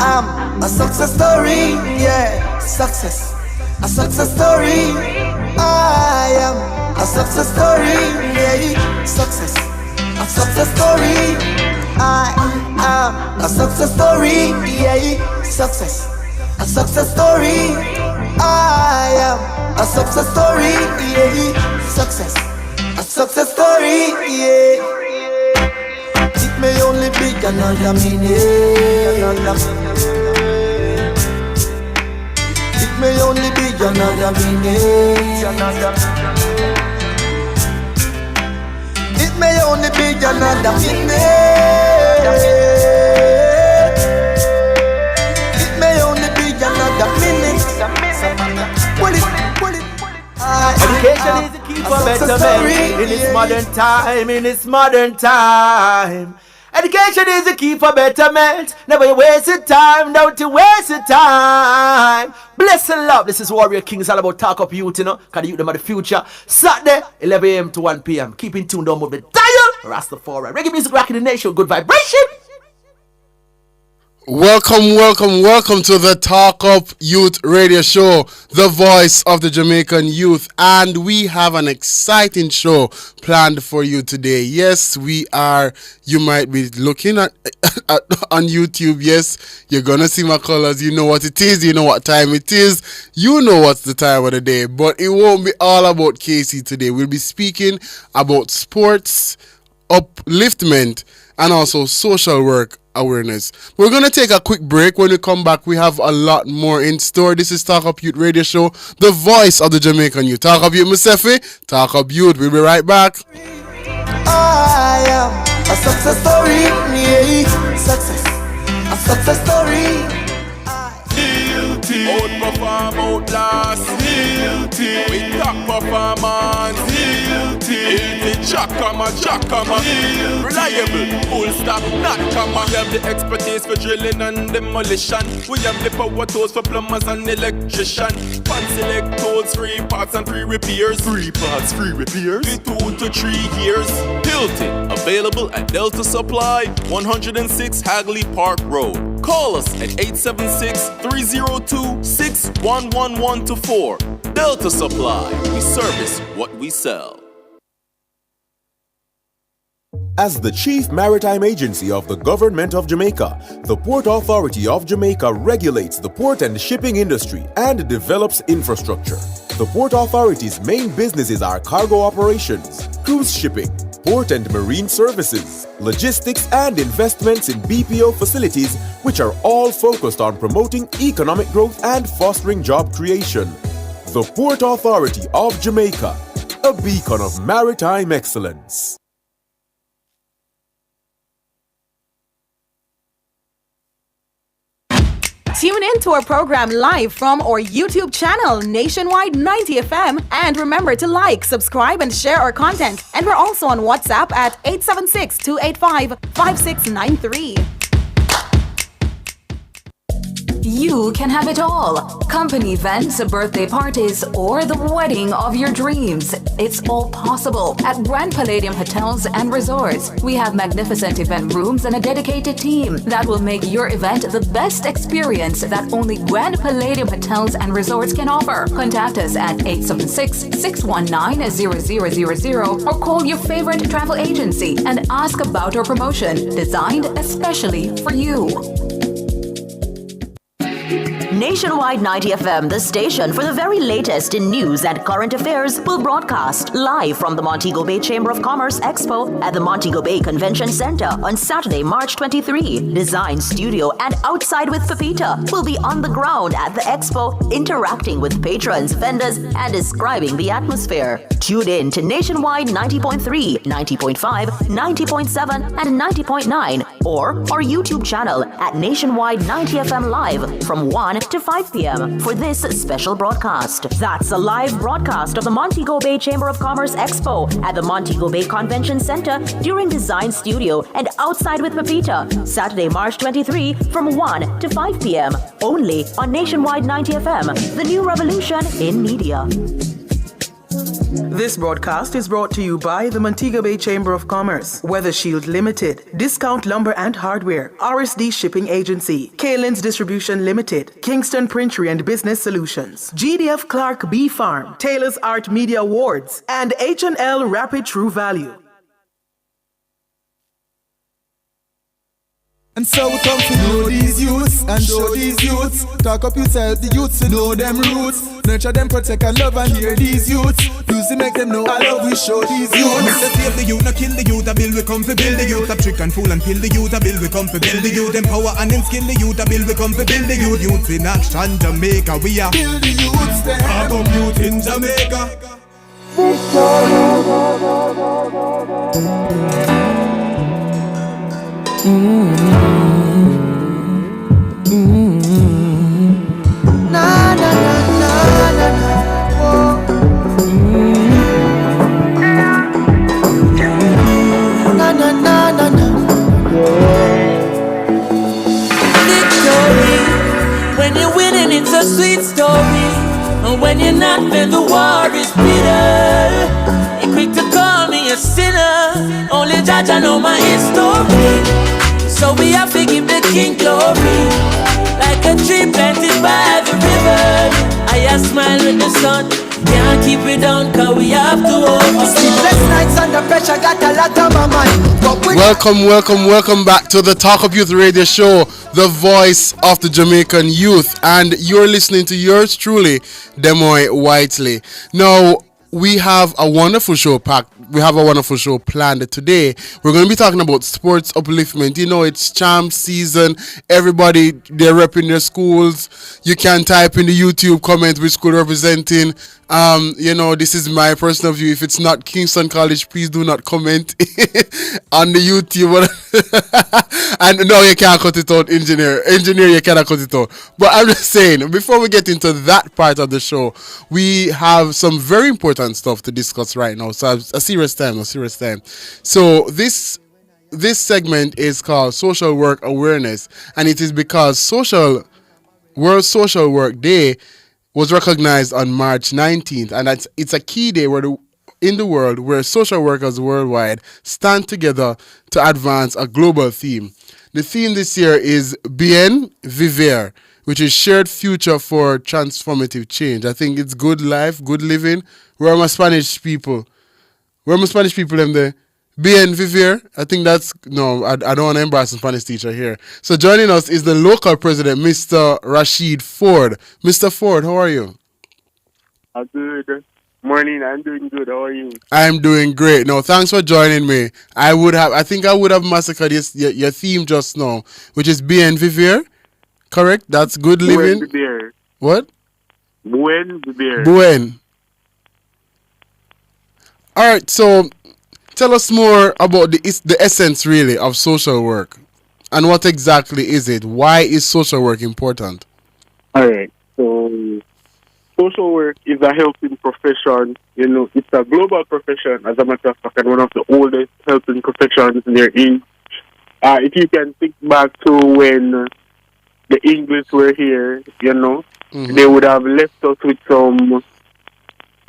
am a success story, yeah, success, a success story. I am a success story, yeah, success, a success story. I am a success story, yeah, success, a success story. I am a success story, yeah, success, a success story, yeah. It may only be another minute. It may only be another minute. It may only be another minute. It may only be another minute. Pull it. Education is the key for betterment in this modern time, in this modern time. Education is the key for betterment. Never waste your time, don't you waste your time. Bless and love. This is Warrior King. It's all about talk up youth, you know. Cause the youth them are the future. Saturday, 11 a.m. to 1 p.m. Keep in tune, don't move the dial. Rastafari. Reggae music rocking the nation. Good vibration. Welcome to the Talk Up Youth Radio Show, the voice of the Jamaican youth, and we have an exciting show planned for you today. Yes, we are, you might be looking at on YouTube. Yes, you're gonna see my colors, you know what it is, you know what time it is, you know what's the time of the day, but it won't be all about Casey today. We'll be speaking about sports, upliftment, and also social work awareness. We're going to take a quick break. When we come back, we have a lot more in store. This is Talk Up Youth Radio Show, the voice of the Jamaican youth. Talk Up Youth, Musefi. Talk Up Youth. We'll be right back. I am a success story, yeah, success, a success story. Guilty. Outperform, outlast. Guilty. With top performance. Guilty. Jackama. Reliable. Full stop. Not comma. We have the expertise for drilling and demolition. We have the power tools for plumbers and electrician. Fancy electrodes, 3 parts and 3 repairs. 3 parts, 3 repairs. 2 to 3 years. Guilty. Available at Delta Supply, 106 Hagley Park Road. Call us at 876-302-61114. Delta Supply. We service what we sell. As the chief maritime agency of the Government of Jamaica, the Port Authority of Jamaica regulates the port and shipping industry and develops infrastructure. The Port Authority's main businesses are cargo operations, cruise shipping, port and marine services, logistics, and investments in BPO facilities, which are all focused on promoting economic growth and fostering job creation. The Port Authority of Jamaica, a beacon of maritime excellence. Tune in to our program live from our YouTube channel, Nationwide 90 FM. And remember to like, subscribe, and share our content. And we're also on WhatsApp at 876-285-5693. You can have it all. Company events, birthday parties, or the wedding of your dreams. It's all possible at Grand Palladium Hotels and Resorts. We have magnificent event rooms and a dedicated team that will make your event the best experience that only Grand Palladium Hotels and Resorts can offer. Contact us at 876-619-0000 or call your favorite travel agency and ask about our promotion designed especially for you. Nationwide 90 FM, the station for the very latest in news and current affairs, will broadcast live from the Montego Bay Chamber of Commerce Expo at the Montego Bay Convention Center on Saturday, March 23. Design Studio and Outside with Pepita will be on the ground at the expo, interacting with patrons, vendors, and describing the atmosphere. Tune in to Nationwide 90.3, 90.5, 90.7, and 90.9, or our YouTube channel at Nationwide 90 FM Live from 1 to 5 p.m. for this special broadcast. That's a live broadcast of the Montego Bay Chamber of Commerce Expo at the Montego Bay Convention Center during Design Studio and Outside with Pepita, Saturday, March 23 from 1 to 5 p.m. only on Nationwide 90 FM, the new revolution in media. This broadcast is brought to you by the Montego Bay Chamber of Commerce, Weather Shield Limited, Discount Lumber and Hardware, RSD Shipping Agency, Kalen's Distribution Limited, Kingston Printery and Business Solutions, GDF Clark Bee Farm, Taylor's Art Media Awards, and H&L Rapid True Value. And so we come to know these youths and show these youths. Talk up yourself, the youths to know them roots. Nurture them, protect and love and hear these youths. Music make them know I love we show these youths. To save the youth, not kill the youth. I build we come to build the youth. I trick and fool and kill the youth. I build we come to build the youth. Empower and skill the youth. I build we come to build the youth. Youths in action, Jamaica, we are Build the youths there. I come youth in Jamaica. Na na na na na na. Whoa. Na na na na na. Victory. When you're winning, it's a sweet story. And when you're not, then the war is bitter. You're quick to call me a sinner. Only Judge I know my history. So we have to give the King glory. Like a tree planted by the river, I smile with the sun. Can't keep it down, cause we have to overcome. Sleepless nights under pressure, got a lot on my mind. Welcome back to the Talk Up Youth Radio Show, the voice of the Jamaican youth. And you're listening to yours truly, Demoy Whiteley. Now, we have a wonderful show planned today. We're going to be talking about sports upliftment. You know, it's champ season. Everybody, they're repping their schools. You can type in the YouTube comment which school representing. You know, this is my personal view. If it's not Kingston College, please do not comment on the YouTube. And no, you can't cut it out, engineer. Engineer, you cannot cut it out. But I'm just saying, before we get into that part of the show, we have some very important stuff to discuss right now. So a serious time. So this segment is called Social Work Awareness, and it is because World Social Work Day was recognized on March 19th, and it's a key day in the world where social workers worldwide stand together to advance a global theme. The theme this year is Bien Vivir, which is shared future for transformative change. I think it's good life, good living. Where are my Spanish people? Them there? Bien Vivir. I think that's, no, I don't want to embarrass the Spanish teacher here. So joining us is the local president, Mr. Rashid Ford. Mr. Ford, how are you? Good morning, I'm doing good. How are you? I'm doing great. No, thanks for joining me. I think I would have massacred your theme just now, which is Bien Vivir. Correct? That's good living. Buen Vivir. What? Buen Vivir. Buen. All right, so tell us more about the essence, really, of social work. And what exactly is it? Why is social work important? All right. So, social work is a helping profession. You know, it's a global profession, as a matter of fact, and one of the oldest helping professions there is. If you can think back to when the English were here, you know, they would have left us with some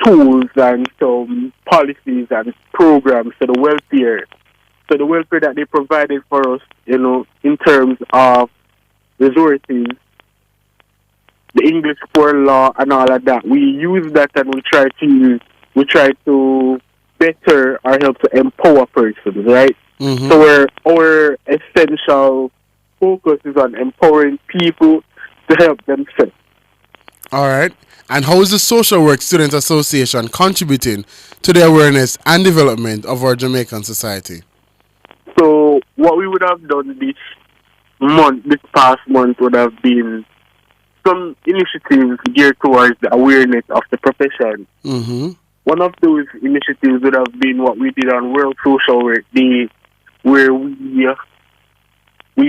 tools and some policies and programs for the welfare. So the welfare that they provided for us, you know, in terms of resources, the English poor law and all of that, we use that and we try to better or help to empower persons, right? So our essential focus is on empowering people to help themselves. All right. And how is the Social Work Student Association contributing to the awareness and development of our Jamaican society? So what we would have done this past month would have been some initiatives geared towards the awareness of the profession. One of those initiatives would have been what we did on World Social Work Day, where we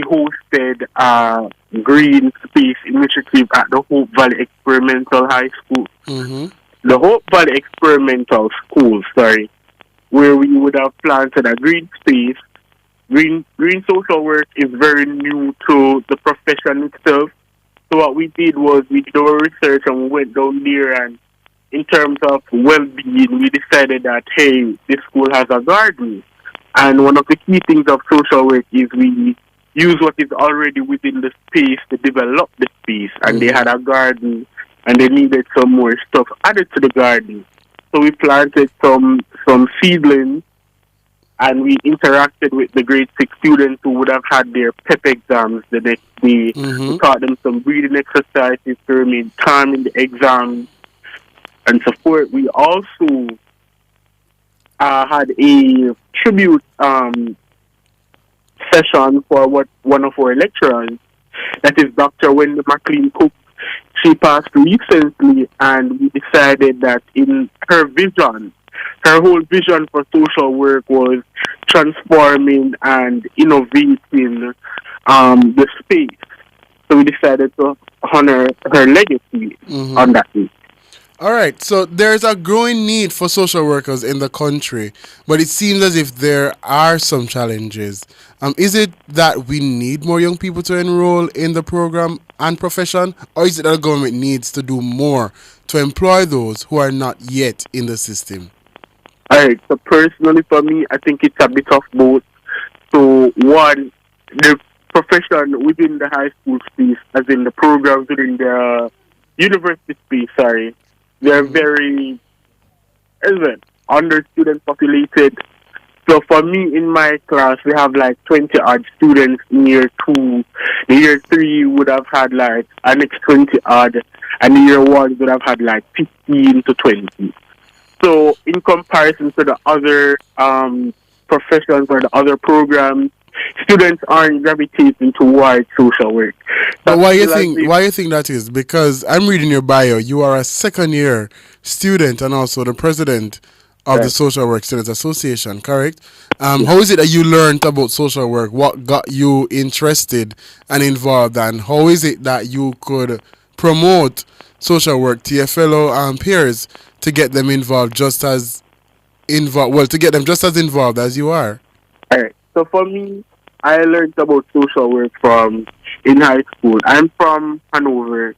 hosted a green space initiative at the Hope Valley Experimental High School. The Hope Valley Experimental School, where we would have planted a green space. Green social work is very new to the profession itself. So what we did was we did our research and we went down there and in terms of well-being, we decided that, hey, this school has a garden. And one of the key things of social work is we use what is already within the space to develop the space. And they had a garden, and they needed some more stuff added to the garden. So we planted some seedlings, and we interacted with the grade 6 students who would have had their PEP exams the next day. We taught them some breathing exercises to remain calm in the exams and so forth. We also had a tribute session for one of our lecturers, that is Dr. Wendy McLean Cook. She passed recently, and we decided that in her vision, her whole vision for social work was transforming and innovating the space. So we decided to honor her legacy on that day. All right, so there's a growing need for social workers in the country, but it seems as if there are some challenges. Is it that we need more young people to enroll in the program and profession, or is it that the government needs to do more to employ those who are not yet in the system? All right, so personally for me, I think it's a bit of both. So one, the profession within the high school space, as in the programs within the university space, they're very, under student populated. So for me, in my class, we have like 20 odd students in year 2. The year 3 would have had like an next 20 odd, and the year 1 would have had like 15 to 20. So in comparison to the other professions or the other programs, students aren't gravitating towards social work. But why you think that is? Because I'm reading your bio. You are a second-year student and also the president of the Social Work Students Association, correct? How is it that you learned about social work? What got you interested and involved? And how is it that you could promote social work to your fellow peers to get them involved just as involved as you are? All right. So for me, I learned about social work from in high school. I'm from Hanover.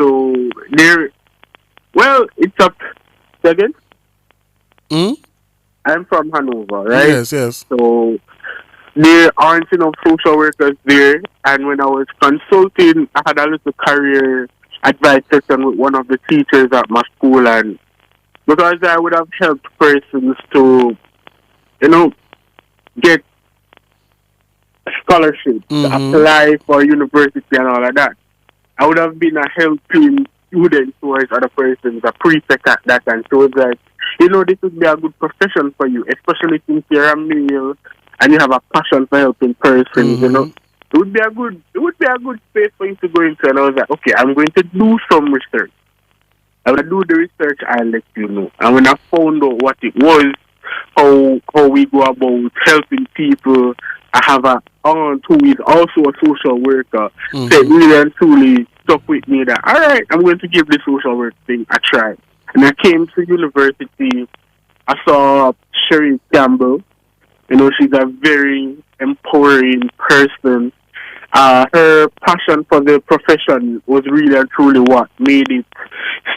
So it's up. Second? I'm from Hanover, right? Yes. So there aren't enough social workers there. And when I was consulting, I had a little career advice session with one of the teachers at my school. And because I would have helped persons to, get scholarship, to apply for university and all of that, I would have been a helping student towards other persons, a prefect at that, and so it's like, this would be a good profession for you, especially since you're a male and you have a passion for helping persons, It would be a good space for you to go into. And I was like, okay, I'm going to do some research. I will do the research, I'll let you know. And when I found out what it was, how we go about helping people, I have a aunt who is also a social worker, said really and truly stuck with me that, all right, I'm going to give the social work thing a try. And I came to university, I saw Sherry Campbell. She's a very empowering person. Her passion for the profession was really and truly what made it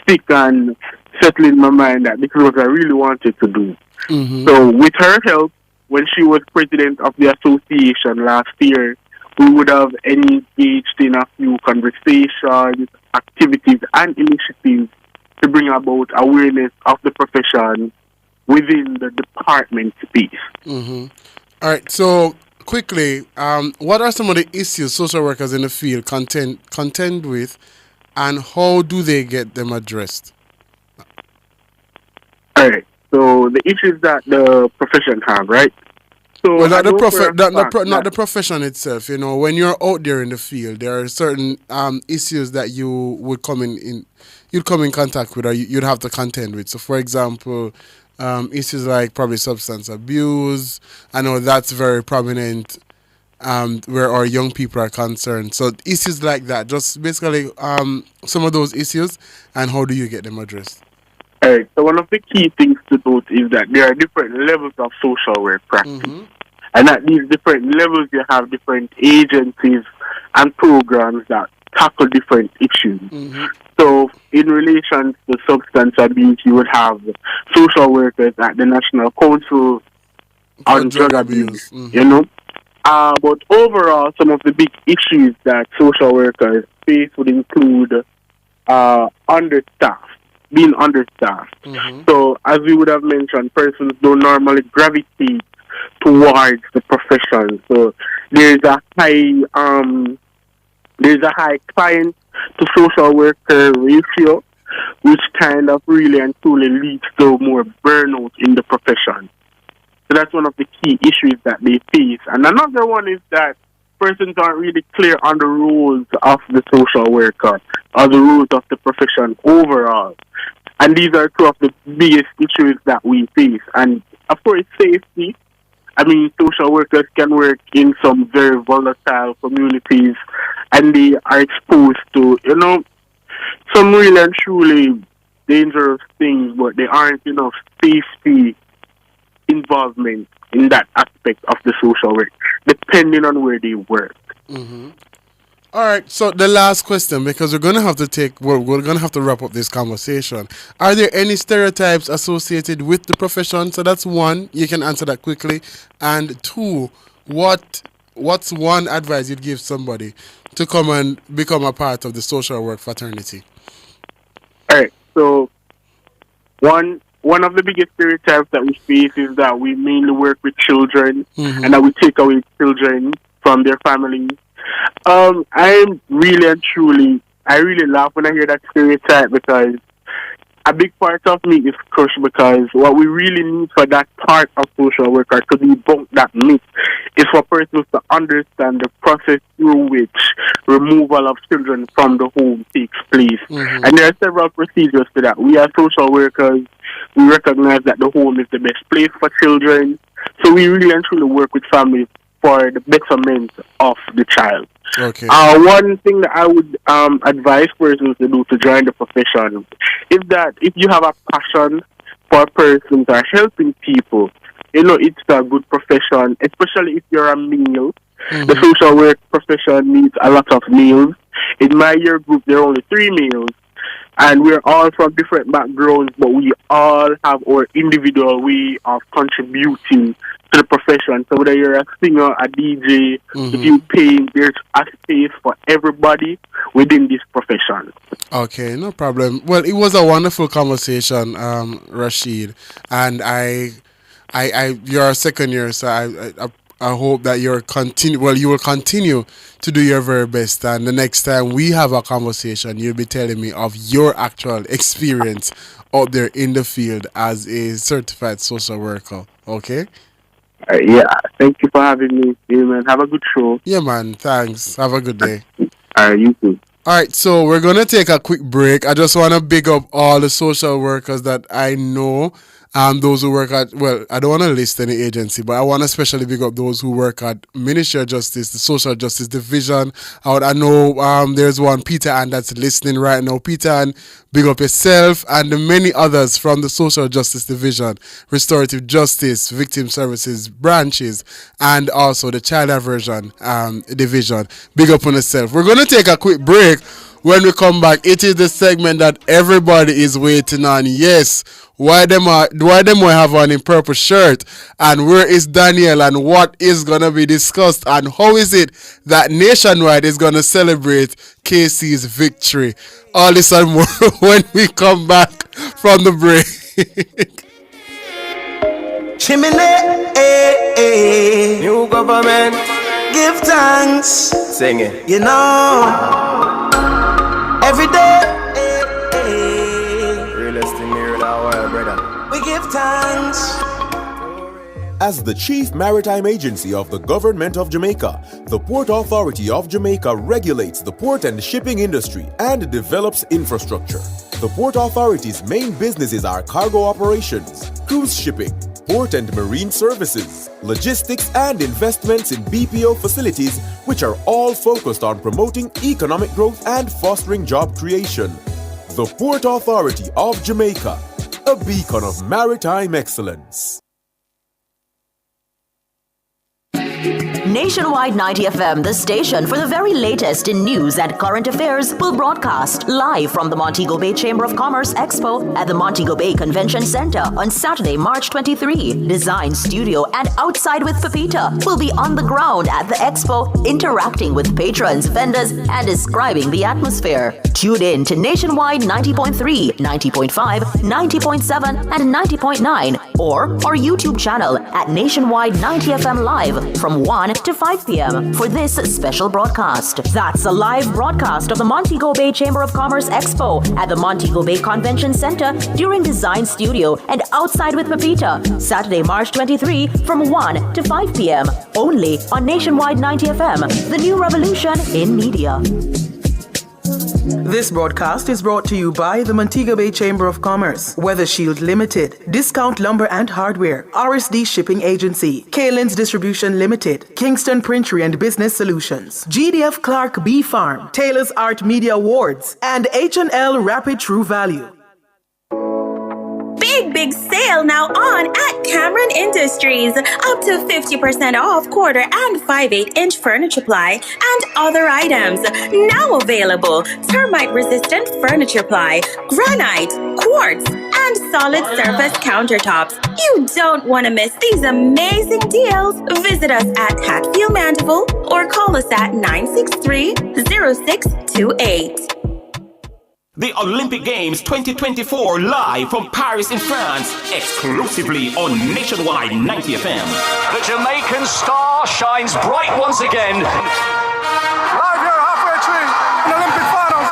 stick and settle in my mind that this is what I really wanted to do. So with her help, when she was president of the association last year, we would have engaged in a few conversations, activities, and initiatives to bring about awareness of the profession within the department space. All right, so quickly, what are some of the issues social workers in the field contend with, and how do they get them addressed? All right, so the issues that the profession have, right? So well, not the profession itself. When you're out there in the field, there are certain issues that you would you'd come in contact with, or you'd have to contend with. So, for example, issues like probably substance abuse. I know that's very prominent where our young people are concerned. So issues like that, just basically some of those issues, and how do you get them addressed? All right. So one of the key things to note is that there are different levels of social work practice. And at these different levels, you have different agencies and programs that tackle different issues. So, in relation to substance abuse, you would have social workers at the National Council on drug abuse, you know. But overall, some of the big issues that social workers face would include being understaffed. So, as we would have mentioned, persons don't normally gravitate towards the profession. So, there's a high client to social worker ratio, which kind of really and truly leads to more burnout in the profession. So that's one of the key issues that they face. And another one is that persons aren't really clear on the rules of the social worker or the rules of the profession overall. And these are two of the biggest issues that we face. And of course, safety. I mean, social workers can work in some very volatile communities, and they are exposed to, you know, some really and truly dangerous things, but there aren't enough safety involvement in that aspect of the social work, depending on where they work. All right, so the last question, because we're gonna have to wrap up this conversation. Are there any stereotypes associated with the profession? So that's one. You can answer that quickly. And two, what's one advice you'd give somebody to come and become a part of the social work fraternity? All right. So one of the biggest stereotypes that we face is that we mainly work with children and that we take away children from their families. I really laugh when I hear that stereotype, because a big part of me is crushed, because what we really need for that part of social worker to debunk that myth is for persons to understand the process through which removal of children from the home takes place. And there are several procedures to that. We as social workers, we recognize that the home is the best place for children, so we really and truly work with families for the betterment of the child. Okay. One thing that I would advise persons to do to join the profession is that if you have a passion for persons or helping people, you know, it's a good profession, especially if you're a male. The social work profession needs a lot of males. In my year group, there are only 3 males, and we're all from different backgrounds, but we all have our individual way of contributing to the profession. So whether you're a singer, a DJ, if you paint, there's a space for everybody within this profession. Okay, no problem. Well, it was a wonderful conversation, Rashid, and you're a second year, so I hope that you will continue to do your very best, and the next time we have a conversation, you'll be telling me of your actual experience out there in the field as a certified social worker. Okay? Yeah, thank you for having me. Yeah, man. Have a good show. Yeah, man. Thanks. Have a good day. You too. All right, so we're going to take a quick break. I just want to big up all the social workers that I know, those who work at, well, I don't want to list any agency, but I want to especially big up those who work at Ministry of Justice, the Social Justice Division. I know there's one, Peter Ann, that's listening right now. Peter Ann, big up yourself and the many others from the Social Justice Division, Restorative Justice, Victim Services branches, and also the Child Aversion Division. Big up on yourself. We're going to take a quick break. When we come back, it is the segment that everybody is waiting on. Yes, why them will have on in purple shirt, and where is Daniel, and what is gonna be discussed, and how is it that Nationwide is gonna celebrate KC's victory? All this and more when we come back from the break. Chimney, new government, give thanks. Sing it. You know. Every day, Realest thing here now, brother. we give thanks. As the chief maritime agency of the government of Jamaica, the Port Authority of Jamaica regulates the port and shipping industry and develops infrastructure. The Port Authority's main businesses are cargo operations, cruise shipping, port and marine services, logistics, and investments in BPO facilities, which are all focused on promoting economic growth and fostering job creation. The Port Authority of Jamaica, a beacon of maritime excellence. Nationwide 90 FM, the station for the very latest in news and current affairs, will broadcast live from the Montego Bay Chamber of Commerce Expo at the Montego Bay Convention Center on Saturday, March 23. Design Studio and Outside with Pepita will be on the ground at the expo, interacting with patrons, vendors, and describing the atmosphere. Tune in to Nationwide 90.3, 90.5, 90.7, and 90.9, or our YouTube channel at Nationwide 90 FM Live from 1 to 5 p.m. for this special broadcast. That's a live broadcast of the Montego Bay Chamber of Commerce Expo at the Montego Bay Convention Center during Design Studio and Outside with Pepita, Saturday, March 23 from 1 to 5 p.m. only on Nationwide 90 FM, the new revolution in media. This broadcast is brought to you by the Montego Bay Chamber of Commerce, Weather Shield Limited, Discount Lumber and Hardware, RSD Shipping Agency, Kalen's Distribution Limited, Kingston Printery and Business Solutions, GDF Clark Bee Farm, Taylor's Art Media Awards, and H&L Rapid True Value. Big sale now on at Cameron Industries. Up to 50% off quarter and 5/8-inch furniture ply and other items. Now available. Termite-resistant furniture ply, granite, quartz, and solid surface countertops. You don't want to miss these amazing deals. Visit us at Hatfield Mandeville or call us at 963-0628. The Olympic Games 2024 live from Paris in France, exclusively on Nationwide 90 FM. The Jamaican star shines bright once again. Live here halfway through in Olympic finals.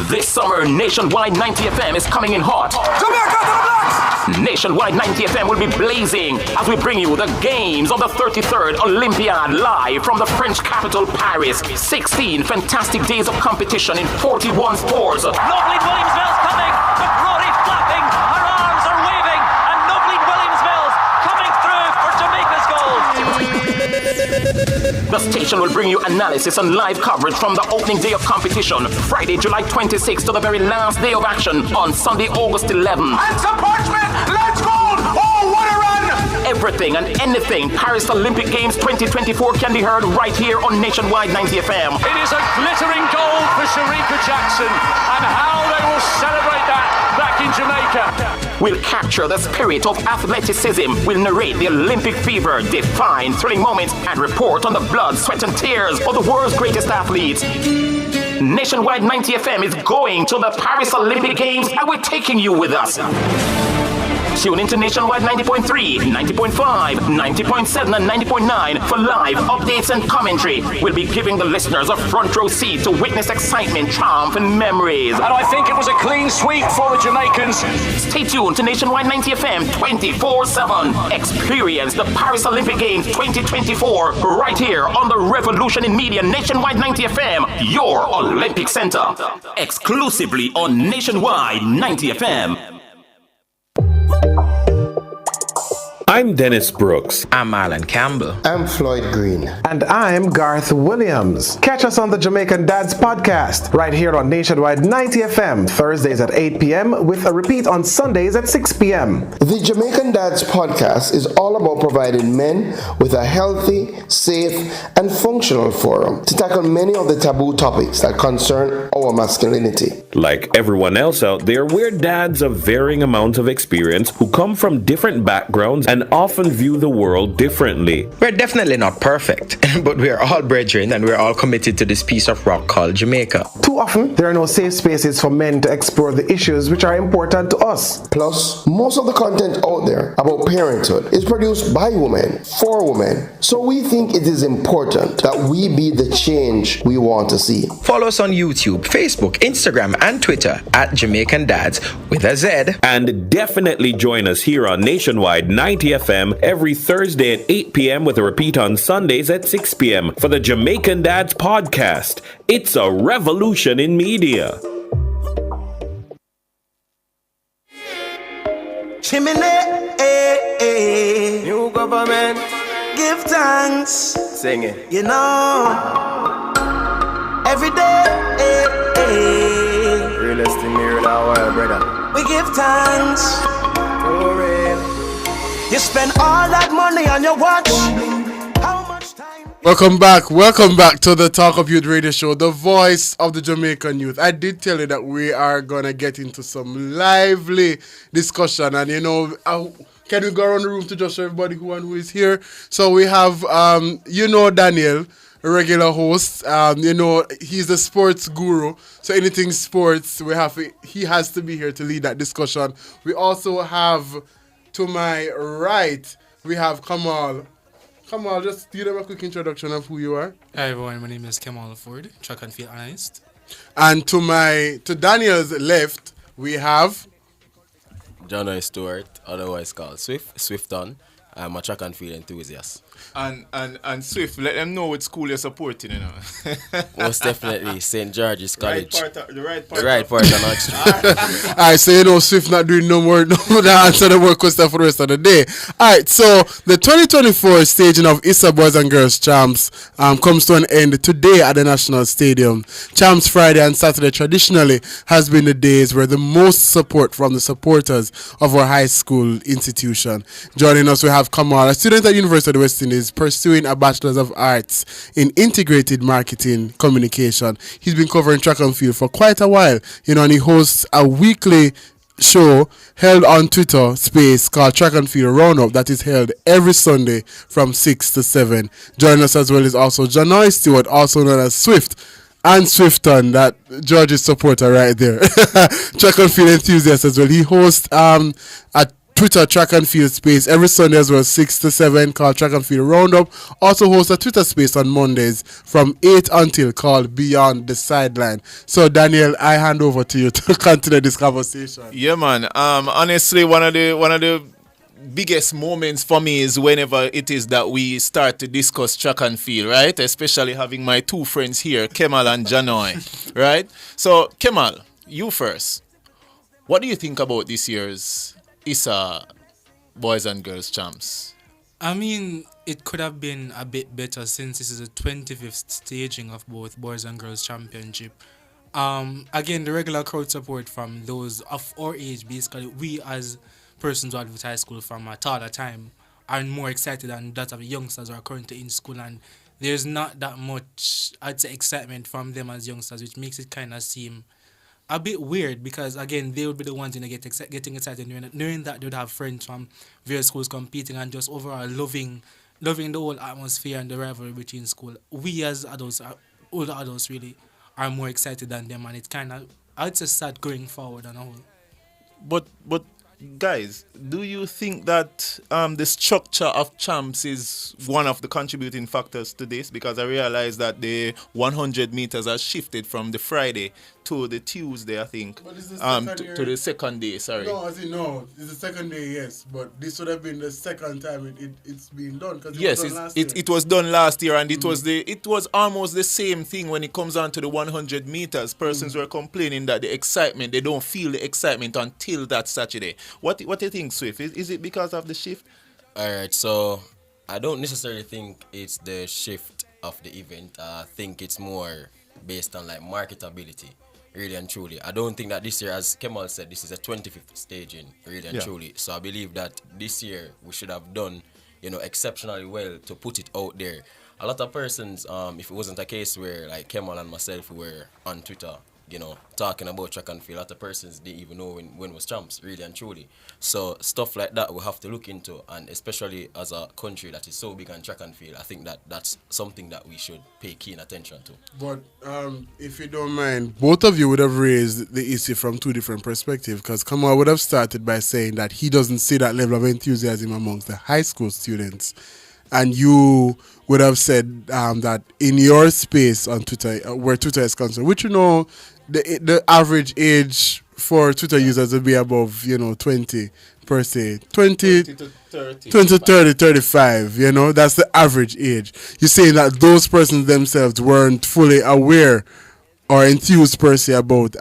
This summer, Nationwide 90 FM is coming in hot. Jamaica to the blacks! Nationwide 90 FM will be blazing as we bring you the games of the 33rd Olympian live from the French capital, Paris. 16 fantastic days of competition in 41 sports. Nobly Williams-Mills coming, McRory flapping, her arms are waving, and Nobly Williams-Mills coming through for Jamaica's goal. The station will bring you analysis and live coverage from the opening day of competition, Friday, July 26th to the very last day of action on Sunday, August 11th. And support let's go! Oh, what a run! Everything and anything Paris Olympic Games 2024 can be heard right here on Nationwide 90 FM. It is a glittering goal for Sharika Jackson, and how they will celebrate that back in Jamaica. We'll capture the spirit of athleticism. We'll narrate the Olympic fever, define thrilling moments, and report on the blood, sweat, and tears of the world's greatest athletes. Nationwide 90 FM is going to the Paris Olympic Games, and we're taking you with us. Tune into Nationwide 90.3, 90.5, 90.7, and 90.9 for live updates and commentary. We'll be giving the listeners a front row seat to witness excitement, triumph, and memories. And I think it was a clean sweep for the Jamaicans. Stay tuned to Nationwide 90 FM 24/7. Experience the Paris Olympic Games 2024 right here on the Revolution in Media Nationwide 90 FM, your Olympic Center. Exclusively on Nationwide 90 FM. I'm Dennis Brooks. I'm Marlon Campbell. I'm Floyd Green. And I'm Garth Williams. Catch us on the Jamaican Dads podcast right here on Nationwide 90 FM, Thursdays at 8 p.m. with a repeat on Sundays at 6 p.m. The Jamaican Dads podcast is all about providing men with a healthy, safe, and functional forum to tackle many of the taboo topics that concern our masculinity. Like everyone else out there, we're dads of varying amounts of experience who come from different backgrounds and often view the world differently. We're definitely not perfect, but we're all brethren and we're all committed to this piece of rock called Jamaica. Too often, there are no safe spaces for men to explore the issues which are important to us. Plus, most of the content out there about parenthood is produced by women, for women. So we think it is important that we be the change we want to see. Follow us on YouTube, Facebook, Instagram, and Twitter at Jamaican Dads with a Z. And definitely join us here on Nationwide 90 FM every Thursday at 8 p.m. with a repeat on Sundays at 6 p.m. for the Jamaican Dads podcast. It's a revolution in media. Chimney, new government, give thanks. Sing it. You know, every day, realest thing here in our world, brother. we give thanks. For real. You You spend all that money on your watch. How much time? Welcome back to the Talk of Youth Radio Show, the voice of the Jamaican youth. I did tell you that we are gonna get into some lively discussion, and can we go around the room to just show everybody who is here? So we have, Daniel, a regular host. He's the sports guru. So anything sports, he has to be here to lead that discussion. We also have, to my right, we have Kamal. Kamal, just give them a quick introduction of who you are. Hi everyone, my name is Kamal Ford, track and field analyst. And to Daniel's left, we have John Stewart, otherwise called Swifton. I'm a track and field enthusiast. And Swift, let them know what school you're supporting, Most definitely, St. George's College. The right part of North Street. Alright, so Swift not doing no more answer the work question for the rest of the day. Alright, so the 2024 staging of ISA Boys and Girls Champs comes to an end today at the National Stadium. Champs Friday and Saturday traditionally has been the days where the most support from the supporters of our high school institution. Joining us we have Kamal, a student at University of the West Indies, pursuing a Bachelor's of Arts in Integrated Marketing Communication. He's been covering track and field for quite a while, and he hosts a weekly show held on Twitter space called Track and Field Roundup that is held every Sunday from 6 to 7. Joining us as well is also Janoy Stewart, also known as Swift, and Swifton, that George's supporter right there. Track and field enthusiast as well. He hosts a Twitter track and field space every Sunday as well, 6 to 7, called Track and Field Roundup. Also hosts a Twitter space on Mondays from 8 until, called Beyond the Sideline. So Daniel, I hand over to you to continue this conversation. Yeah, man. Honestly, one of the biggest moments for me is whenever it is that we start to discuss track and field, right? Especially having my two friends here, Kemal and Janoy, right? So Kemal, you first. What do you think about this year's ISA Boys and Girls Champs? I mean, it could have been a bit better since this is the 25th staging of both Boys and Girls Championship. Again, the regular crowd support from those of our age, basically, we as persons who advertise high school from a taller time are more excited than that of the youngsters who are currently in school, and there's not that much, I'd say, excitement from them as youngsters, which makes it kind of seem a bit weird because, again, they would be the ones getting excited knowing that they would have friends from various schools competing and just overall loving the whole atmosphere and the rivalry between school. We as adults, older adults really, are more excited than them, and it's kind of, I'd say, sad going forward on a whole. But guys, do you think that the structure of champs is one of the contributing factors to this? Because I realize that the 100 meters has shifted from the Friday to the Tuesday, I think. But is the to the second day, sorry. No, it's the second day, yes. But this would have been the second time it's been done. Yes, it was done last year, and it was almost the same thing when it comes on to the 100 meters. Persons were complaining that the excitement, they don't feel the excitement until that Saturday. What do you think, Swift? Is it because of the shift? Alright, so I don't necessarily think it's the shift of the event. I think it's more based on like marketability, really and truly. I don't think that this year, as Kemal said, this is a 25th staging, really and truly. So I believe that this year we should have done, exceptionally well to put it out there. A lot of persons, if it wasn't a case where like Kemal and myself were on Twitter, talking about track and field, a lot of persons didn't even know when was champs, really and truly. So stuff like that we have to look into, and especially as a country that is so big on track and field, I think that's something that we should pay keen attention to. But if you don't mind, both of you would have raised the issue from two different perspectives, because Kamal would have started by saying that he doesn't see that level of enthusiasm amongst the high school students. And you would have said that in your space on Twitter, where Twitter is concerned, which the average age for Twitter users would be above 20 per se, 20 to 30, 35. That's the average age. You're saying that those persons themselves weren't fully aware or enthused per se about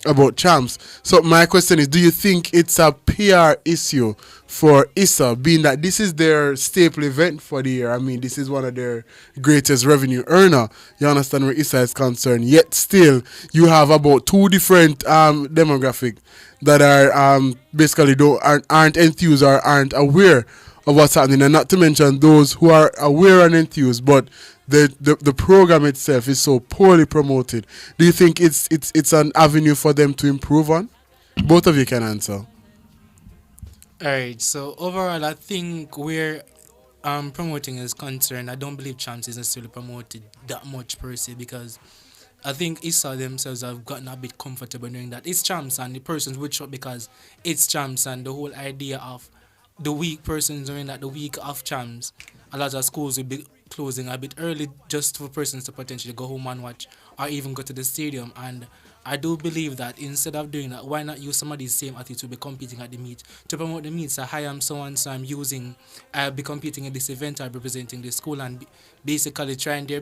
about champs. So my question is, do you think it's a PR issue for ISA, being that this is their staple event for the year? I mean, this is one of their greatest revenue earner. You understand where ISA is concerned. Yet still, you have about two different demographic that are basically aren't enthused or aren't aware of what's happening, and not to mention those who are aware and enthused, but the program itself is so poorly promoted. Do you think it's an avenue for them to improve on? Both of you can answer. Alright, so overall, I think where promoting is concerned, I don't believe Champs is necessarily promoted that much per se, because I think ISA themselves have gotten a bit comfortable doing that. It's Champs and the persons would show because it's Champs, and the whole idea of the week persons doing that, the week of Champs, a lot of schools will be closing a bit early just for persons to potentially go home and watch or even go to the stadium. And I do believe that instead of doing that, why not use some of these same athletes who will be competing at the meet to promote the meet? So hi, I'm so and so I'm using, I'll be competing in this event, I'll be representing the school, and basically trying their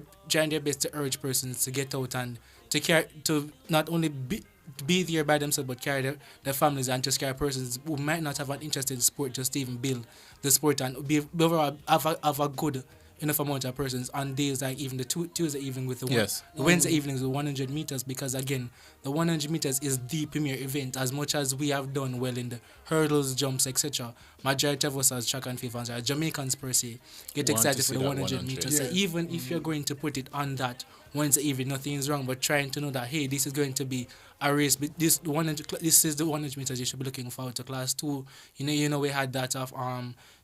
best to urge persons to get out and to not only be there by themselves, but carry their families, and just carry persons who might not have an interest in sport, just to even build the sport and have a good enough amount of persons on days like even the Tuesday evening with the Wednesday evenings with 100 meters, because again, the 100 meters is the premier event. As much as we have done well in the hurdles, jumps, etc., majority of us as track and field fans, Jamaicans per se, get excited for the 100 meters. So even if you're going to put it on that Wednesday evening, nothing is wrong, but trying to know that, hey, this is going to be a race, but this is the 100 meters you should be looking forward to. Class 2, you know we had that of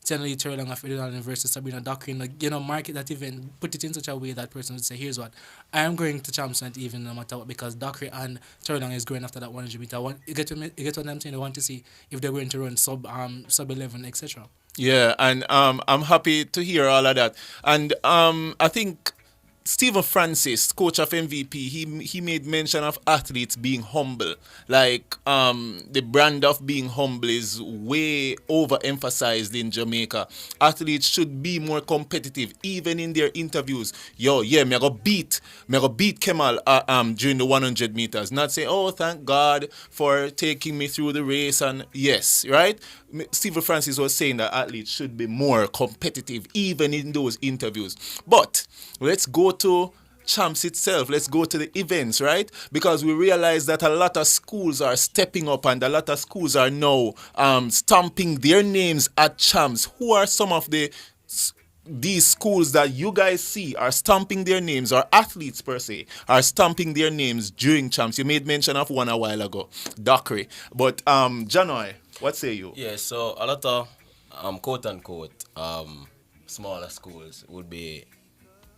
Tenley Turlong of Illinois versus Sabrina Dockery, market that event, put it in such a way that person would say, here's what, I am going to Champs Night even no matter what, because Dockery and Turlong is going after that 100 meter. You get what I'm saying? I want to see if they're going to run sub 11, etc. Yeah, and I'm happy to hear all of that. And I think Stephen Francis, coach of MVP, he made mention of athletes being humble. Like the brand of being humble is way overemphasized in Jamaica. Athletes should be more competitive, even in their interviews. Me I go beat Kemal during the 100 meters. Not say, oh, thank God for taking me through the race. And yes, right? Stephen Francis was saying that athletes should be more competitive, even in those interviews. But let's go to Champs itself. Let's go to the events, right? Because we realize that a lot of schools are stepping up, and a lot of schools are now stamping their names at Champs. Who are some of these schools that you guys see are stamping their names, or athletes per se are stamping their names during Champs? You made mention of one a while ago, Dockery. But Janoy, what say you? Yeah, so a lot of quote unquote smaller schools would be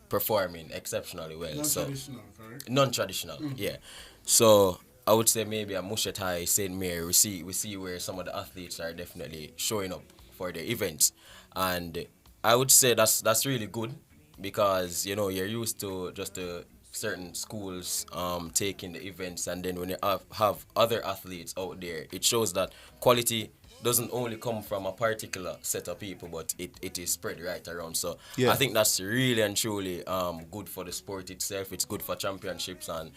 performing exceptionally well. Non-traditional, correct? Non-traditional, yeah. So I would say maybe a Mushat High, St. Mary, we see where some of the athletes are definitely showing up for the events. And I would say that's really good, because you're used to just certain schools taking the events, and then when you have other athletes out there, it shows that quality doesn't only come from a particular set of people, but it is spread right around. So yeah. I think that's really and truly good for the sport itself. It's good for championships, and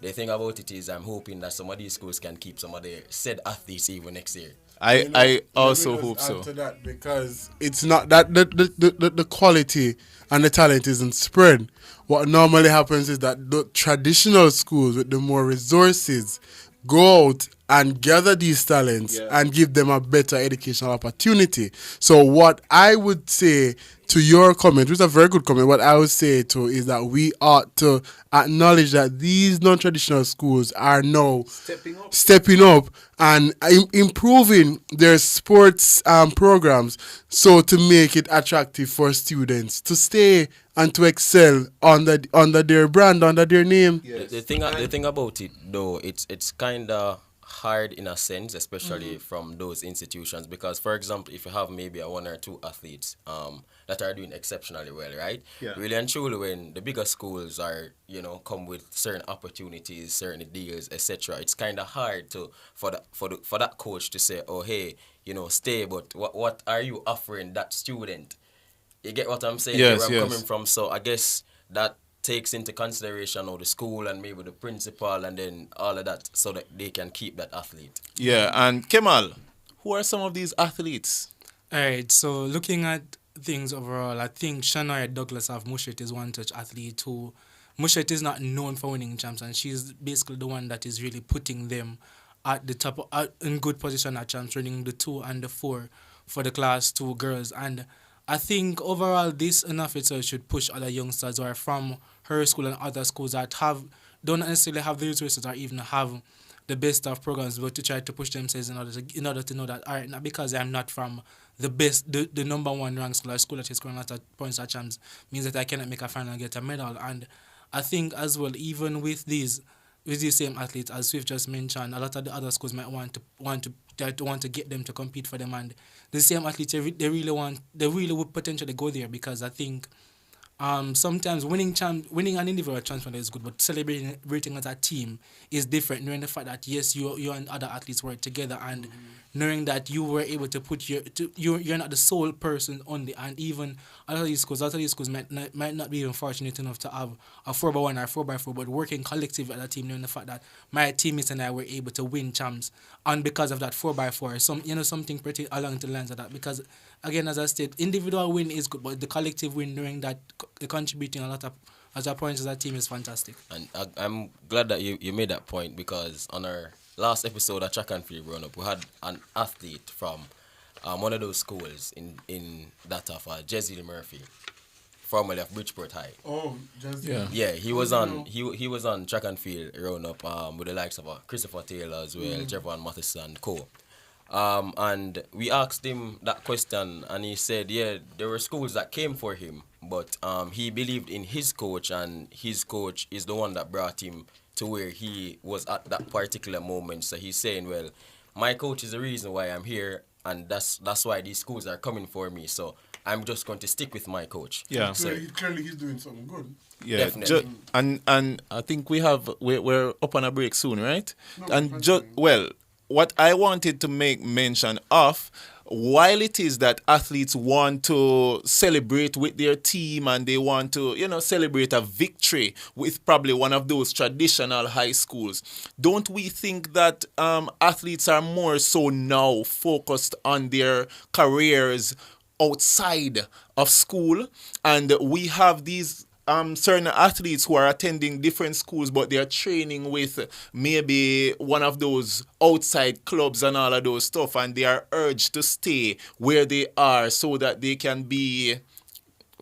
the thing about it is I'm hoping that some of these schools can keep some of their said athletes even next year. I also hope so. To that, because it's not that the quality and the talent isn't spread. What normally happens is that the traditional schools with the more resources go out and gather these talents and give them a better educational opportunity. So what I would say to your comment, which is a very good comment, what I would say to is that we ought to acknowledge that these non-traditional schools are now stepping up and improving their sports programs, so to make it attractive for students to stay and to excel under their brand, under their name. Yes. The thing about it though, it's kind of hard in a sense, especially from those institutions, because for example, if you have maybe one or two athletes that are doing exceptionally well, right? Yeah. Really and truly, when the bigger schools are, come with certain opportunities, certain deals, etc., it's kind of hard for that coach to say, oh hey, stay, but what are you offering that student? You get what I'm saying? Yes, Where I'm coming from. So I guess that takes into consideration all the school and maybe the principal and then all of that so that they can keep that athlete. Yeah, and Kemal, who are some of these athletes? All right, so looking at things overall, I think Shania Douglas of Mushet is one such athlete who Mushet is not known for winning champs, and she's basically the one that is really putting them at the top, in good position at champs, running the 2 and the 4 for the class 2 girls. And I think overall this enough itself should push other youngsters who are from her school and other schools that don't necessarily have the resources or even have the best of programs, but to try to push themselves in order to know that, all right, not because I'm not from the best, the number 1 ranked school, a school that is scoring a lot of points at champs, means that I cannot make a final and get a medal. And I think as well, even with these same athletes, as Swift just mentioned, a lot of the other schools might want to get them to compete for them, and the same athletes they really would potentially go there, because I think sometimes winning an individual champs is good, but celebrating as a team is different. Knowing the fact that yes, you and other athletes work together, and knowing that you were able to put you're not the sole person only, and even a lot of these schools might not be even fortunate enough to have a 4x1 or 4x4, but working collectively as a team, knowing the fact that my teammates and I were able to win champs, and because of that 4x4, something pretty along the lines of that. Because again, as I said, individual win is good, but the collective win, knowing that contributing a lot of points as a team is fantastic. And I'm glad that you made that point, because on our last episode of Track and Field Run Up, we had an athlete from one of those schools in that of Jezzy Murphy, formerly of Bridgeport High. Oh, Jezzy. Yeah, he was on Track and Field Run Up with the likes of Christopher Taylor as well, Javon Matheson and co. And we asked him that question, and he said, yeah, there were schools that came for him, but he believed in his coach, and his coach is the one that brought him to where he was at that particular moment. So he's saying, well, my coach is the reason why I'm here, and that's why these schools are coming for me. So I'm just going to stick with my coach. Yeah. So clearly he's doing something good. Yeah, definitely. And I think we're up on a break soon, right? No, what I wanted to make mention of, while it is that athletes want to celebrate with their team and they want to, celebrate a victory with probably one of those traditional high schools, don't we think that athletes are more so now focused on their careers outside of school? And we have these certain athletes who are attending different schools, but they are training with maybe one of those outside clubs and all of those stuff, and they are urged to stay where they are so that they can be,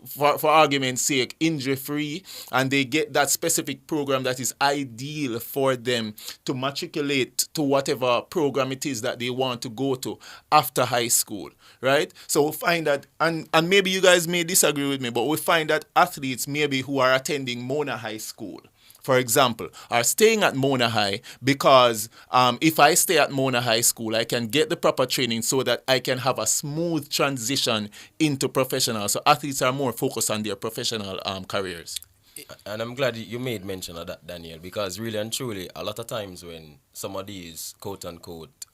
for argument's sake, injury-free, and they get that specific program that is ideal for them to matriculate to whatever program it is that they want to go to after high school, right? So we find that, and maybe you guys may disagree with me, but we find that athletes maybe who are attending Mona High School, for example, are staying at Mona High because if I stay at Mona High School, I can get the proper training so that I can have a smooth transition into professional. So athletes are more focused on their professional careers. And I'm glad you made mention of that, Daniel, because really and truly, a lot of times when some of these quote-unquote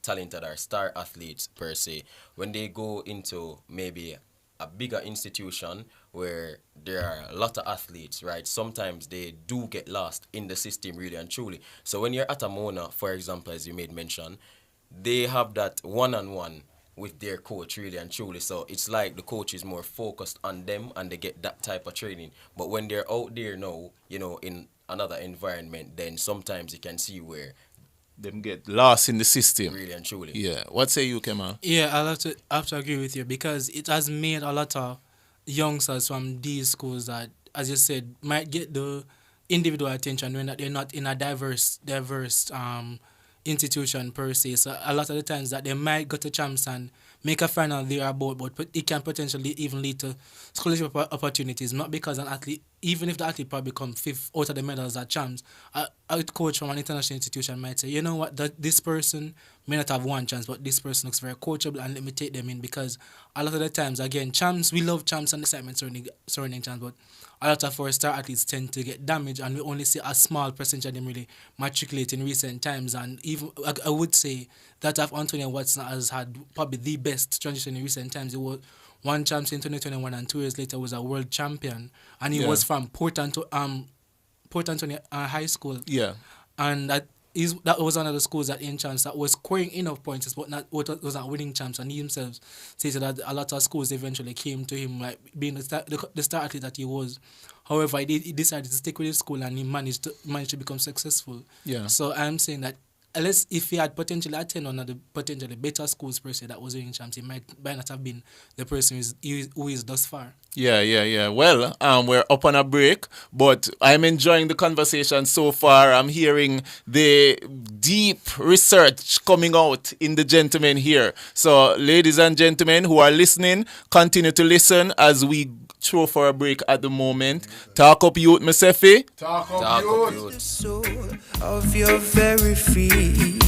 talented or star athletes per se, when they go into maybe a bigger institution where there are a lot of athletes, right? Sometimes they do get lost in the system, really and truly. So when you're at a Mona, for example, as you made mention, they have that one-on-one with their coach, really and truly. So it's like the coach is more focused on them and they get that type of training. But when they're out there now, in another environment, then sometimes you can see where them get lost in the system. Really and truly. Yeah. What say you, Kemal? Yeah, I have to agree with you, because it has made a lot of youngsters from these schools that, as you said, might get the individual attention when they're not in a diverse institution per se. So a lot of the times that they might go to champs and make a final thereabout, but it can potentially even lead to scholarship opportunities. Not because an athlete, even if the athlete probably come fifth out of the medals at champs, a coach from an international institution might say, you know what, this person may not have one chance, but this person looks very coachable, and let me take them in. Because a lot of the times, again, champs, we love champs and excitement surrounding champs, but a lot of our star athletes tend to get damaged, and we only see a small percentage of them really matriculate in recent times. And even I would say that if Antonio Watson has had probably the best transition in recent times, one champion in 2021 and 2 years later was a world champion. And he Yeah. was from Port Anthony High School. Yeah. And that was one of the schools that in champs that was scoring enough points, but was not winning champs. And he himself stated that a lot of schools eventually came to him, like being the star athlete that he was. However, he decided to stick with his school, and he managed to become successful. Yeah. So I'm saying that unless if he had potentially attended one of the potentially better schools per se that was winning champs, he might not have been the person who is thus far. Yeah. Well, we're up on a break, but I'm enjoying the conversation so far. I'm hearing the deep research coming out in the gentlemen here. So, ladies and gentlemen who are listening, continue to listen as we throw for a break at the moment. Talk up youth, Mesefi. Talk up youth. The soul of your very feet,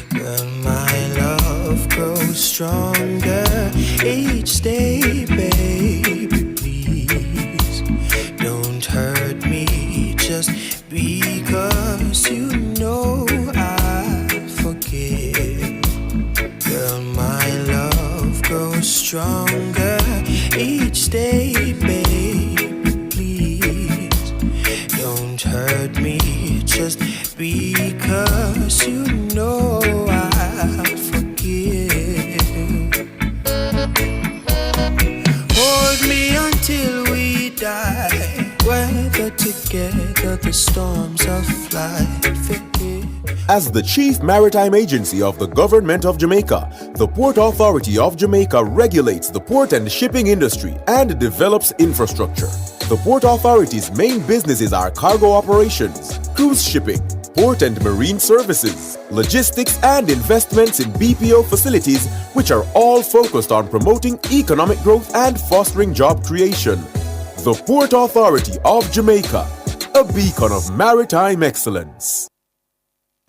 girl, my love grows stronger each day, baby. Please don't hurt me just because you know I forgive. Girl, my love grows stronger each day, baby. Please don't hurt me just because you know I forgive. Hold me until we die, weather together the storms of life. As the chief maritime agency of the Government of Jamaica, the Port Authority of Jamaica regulates the port and shipping industry and develops infrastructure. The Port Authority's main businesses are cargo operations, cruise shipping, port and marine services, logistics, and investments in BPO facilities, which are all focused on promoting economic growth and fostering job creation. The Port Authority of Jamaica, a beacon of maritime excellence.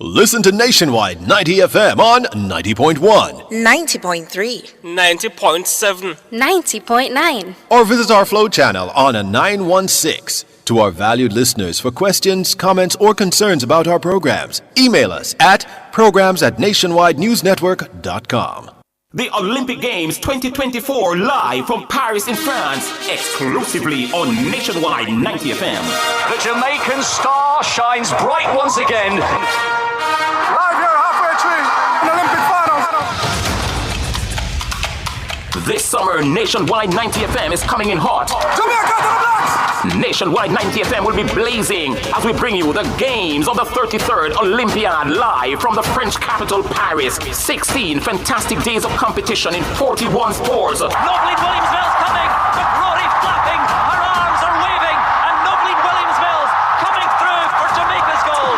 Listen to Nationwide 90 FM on 90.1, 90.3, 90.7, 90.9, or visit our Flow channel on a 916. To our valued listeners, for questions, comments, or concerns about our programs, email us at programs@nationwidenewsnetwork.com. The Olympic Games 2024 live from Paris in France, exclusively on Nationwide 90 FM. The Jamaican star shines bright once again. Live here halfway tree in Olympic finals. This summer, Nationwide 90 FM is coming in hot. Jamaica to the Blacks! Nationwide 90 FM will be blazing as we bring you the games of the 33rd Olympian live from the French capital, Paris. 16 fantastic days of competition in 41 sports. Noblin Williams-Mills coming, McCrory flapping, her arms are waving, and Noblin Williams-Mills coming through for Jamaica's goal.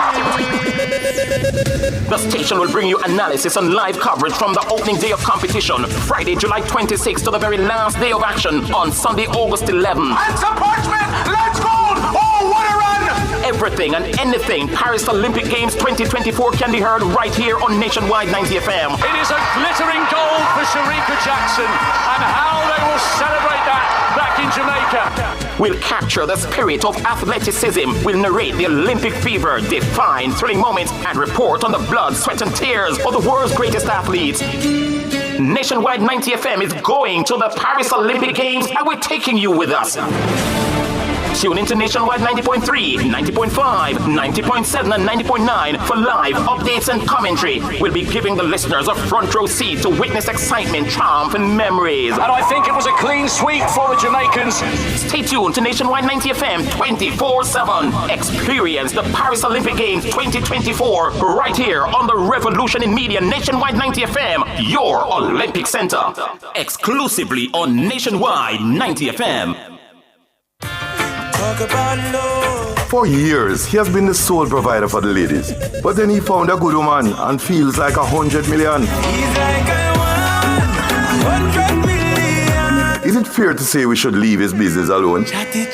The station will bring you analysis and live coverage from the opening day of competition, Friday, July 26th to the very last day of action on Sunday, August 11th. And some parchment! Let's go! Oh, what a run! Everything and anything Paris Olympic Games 2024 can be heard right here on Nationwide 90 FM. It is a glittering goal for Sharika Jackson, and how they will celebrate that back in Jamaica. We'll capture the spirit of athleticism. We'll narrate the Olympic fever, define thrilling moments, and report on the blood, sweat, and tears of the world's greatest athletes. Nationwide 90 FM is going to the Paris Olympic Games, and we're taking you with us. Tune into Nationwide 90.3, 90.5, 90.7, and 90.9 for live updates and commentary. We'll be giving the listeners a front row seat to witness excitement, triumph, and memories. And I think it was a clean sweep for the Jamaicans. Stay tuned to Nationwide 90 FM 24/7. Experience the Paris Olympic Games 2024 right here on the Revolution in Media Nationwide 90 FM, your Olympic Center. Exclusively on Nationwide 90 FM. For years, he has been the sole provider for the ladies. But then he found a good woman and feels like 100 million. Is it fair to say we should leave his business alone? Chatty,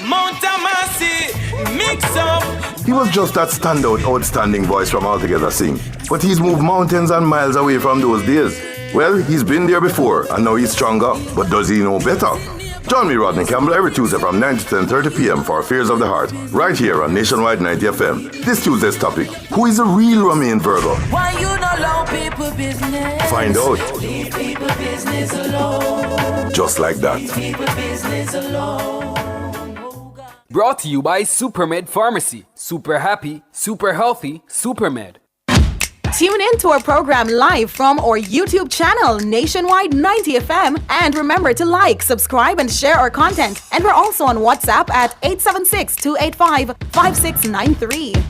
Montamasi, mix up. He was just that standout, outstanding voice from Altogether Sing. But he's moved mountains and miles away from those days. Well, he's been there before and now he's stronger. But does he know better? Join me, Rodney Campbell, every Tuesday from 9 to 10:30 p.m. for Affairs of the Heart, right here on Nationwide 90 FM. This Tuesday's topic, who is the real Romain Virgo? Why you not allow people business? Find out. Leave people business alone. Just like that. People business alone. Brought to you by Supermed Pharmacy. Super happy, super healthy, Supermed. Tune in to our program live from our YouTube channel, Nationwide 90 FM. And remember to like, subscribe, and share our content. And we're also on WhatsApp at 876-285-5693.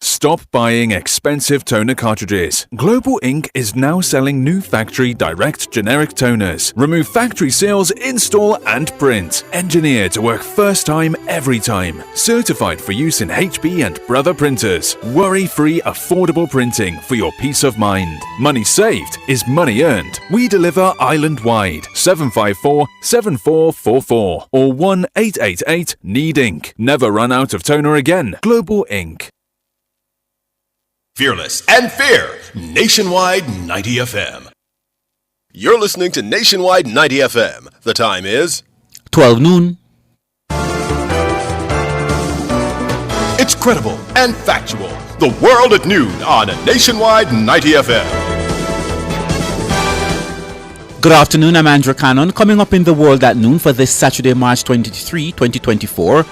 Stop buying expensive toner cartridges. Global Ink is now selling new factory direct generic toners. Remove factory seals, install and print. Engineered to work first time, every time. Certified for use in HB and Brother printers. Worry-free, affordable printing for your peace of mind. Money saved is money earned. We deliver island-wide. 754-7444 or 1-888-NEED-INK. Never run out of toner again. Global Ink. Fearless and fair, Nationwide 90 FM. You're listening to Nationwide 90 FM. The time is 12 noon. It's credible and factual. The world at noon on Nationwide 90 FM. Good afternoon, I'm Andrew Cannon. Coming up in the world at noon for this Saturday, March 23, 2024.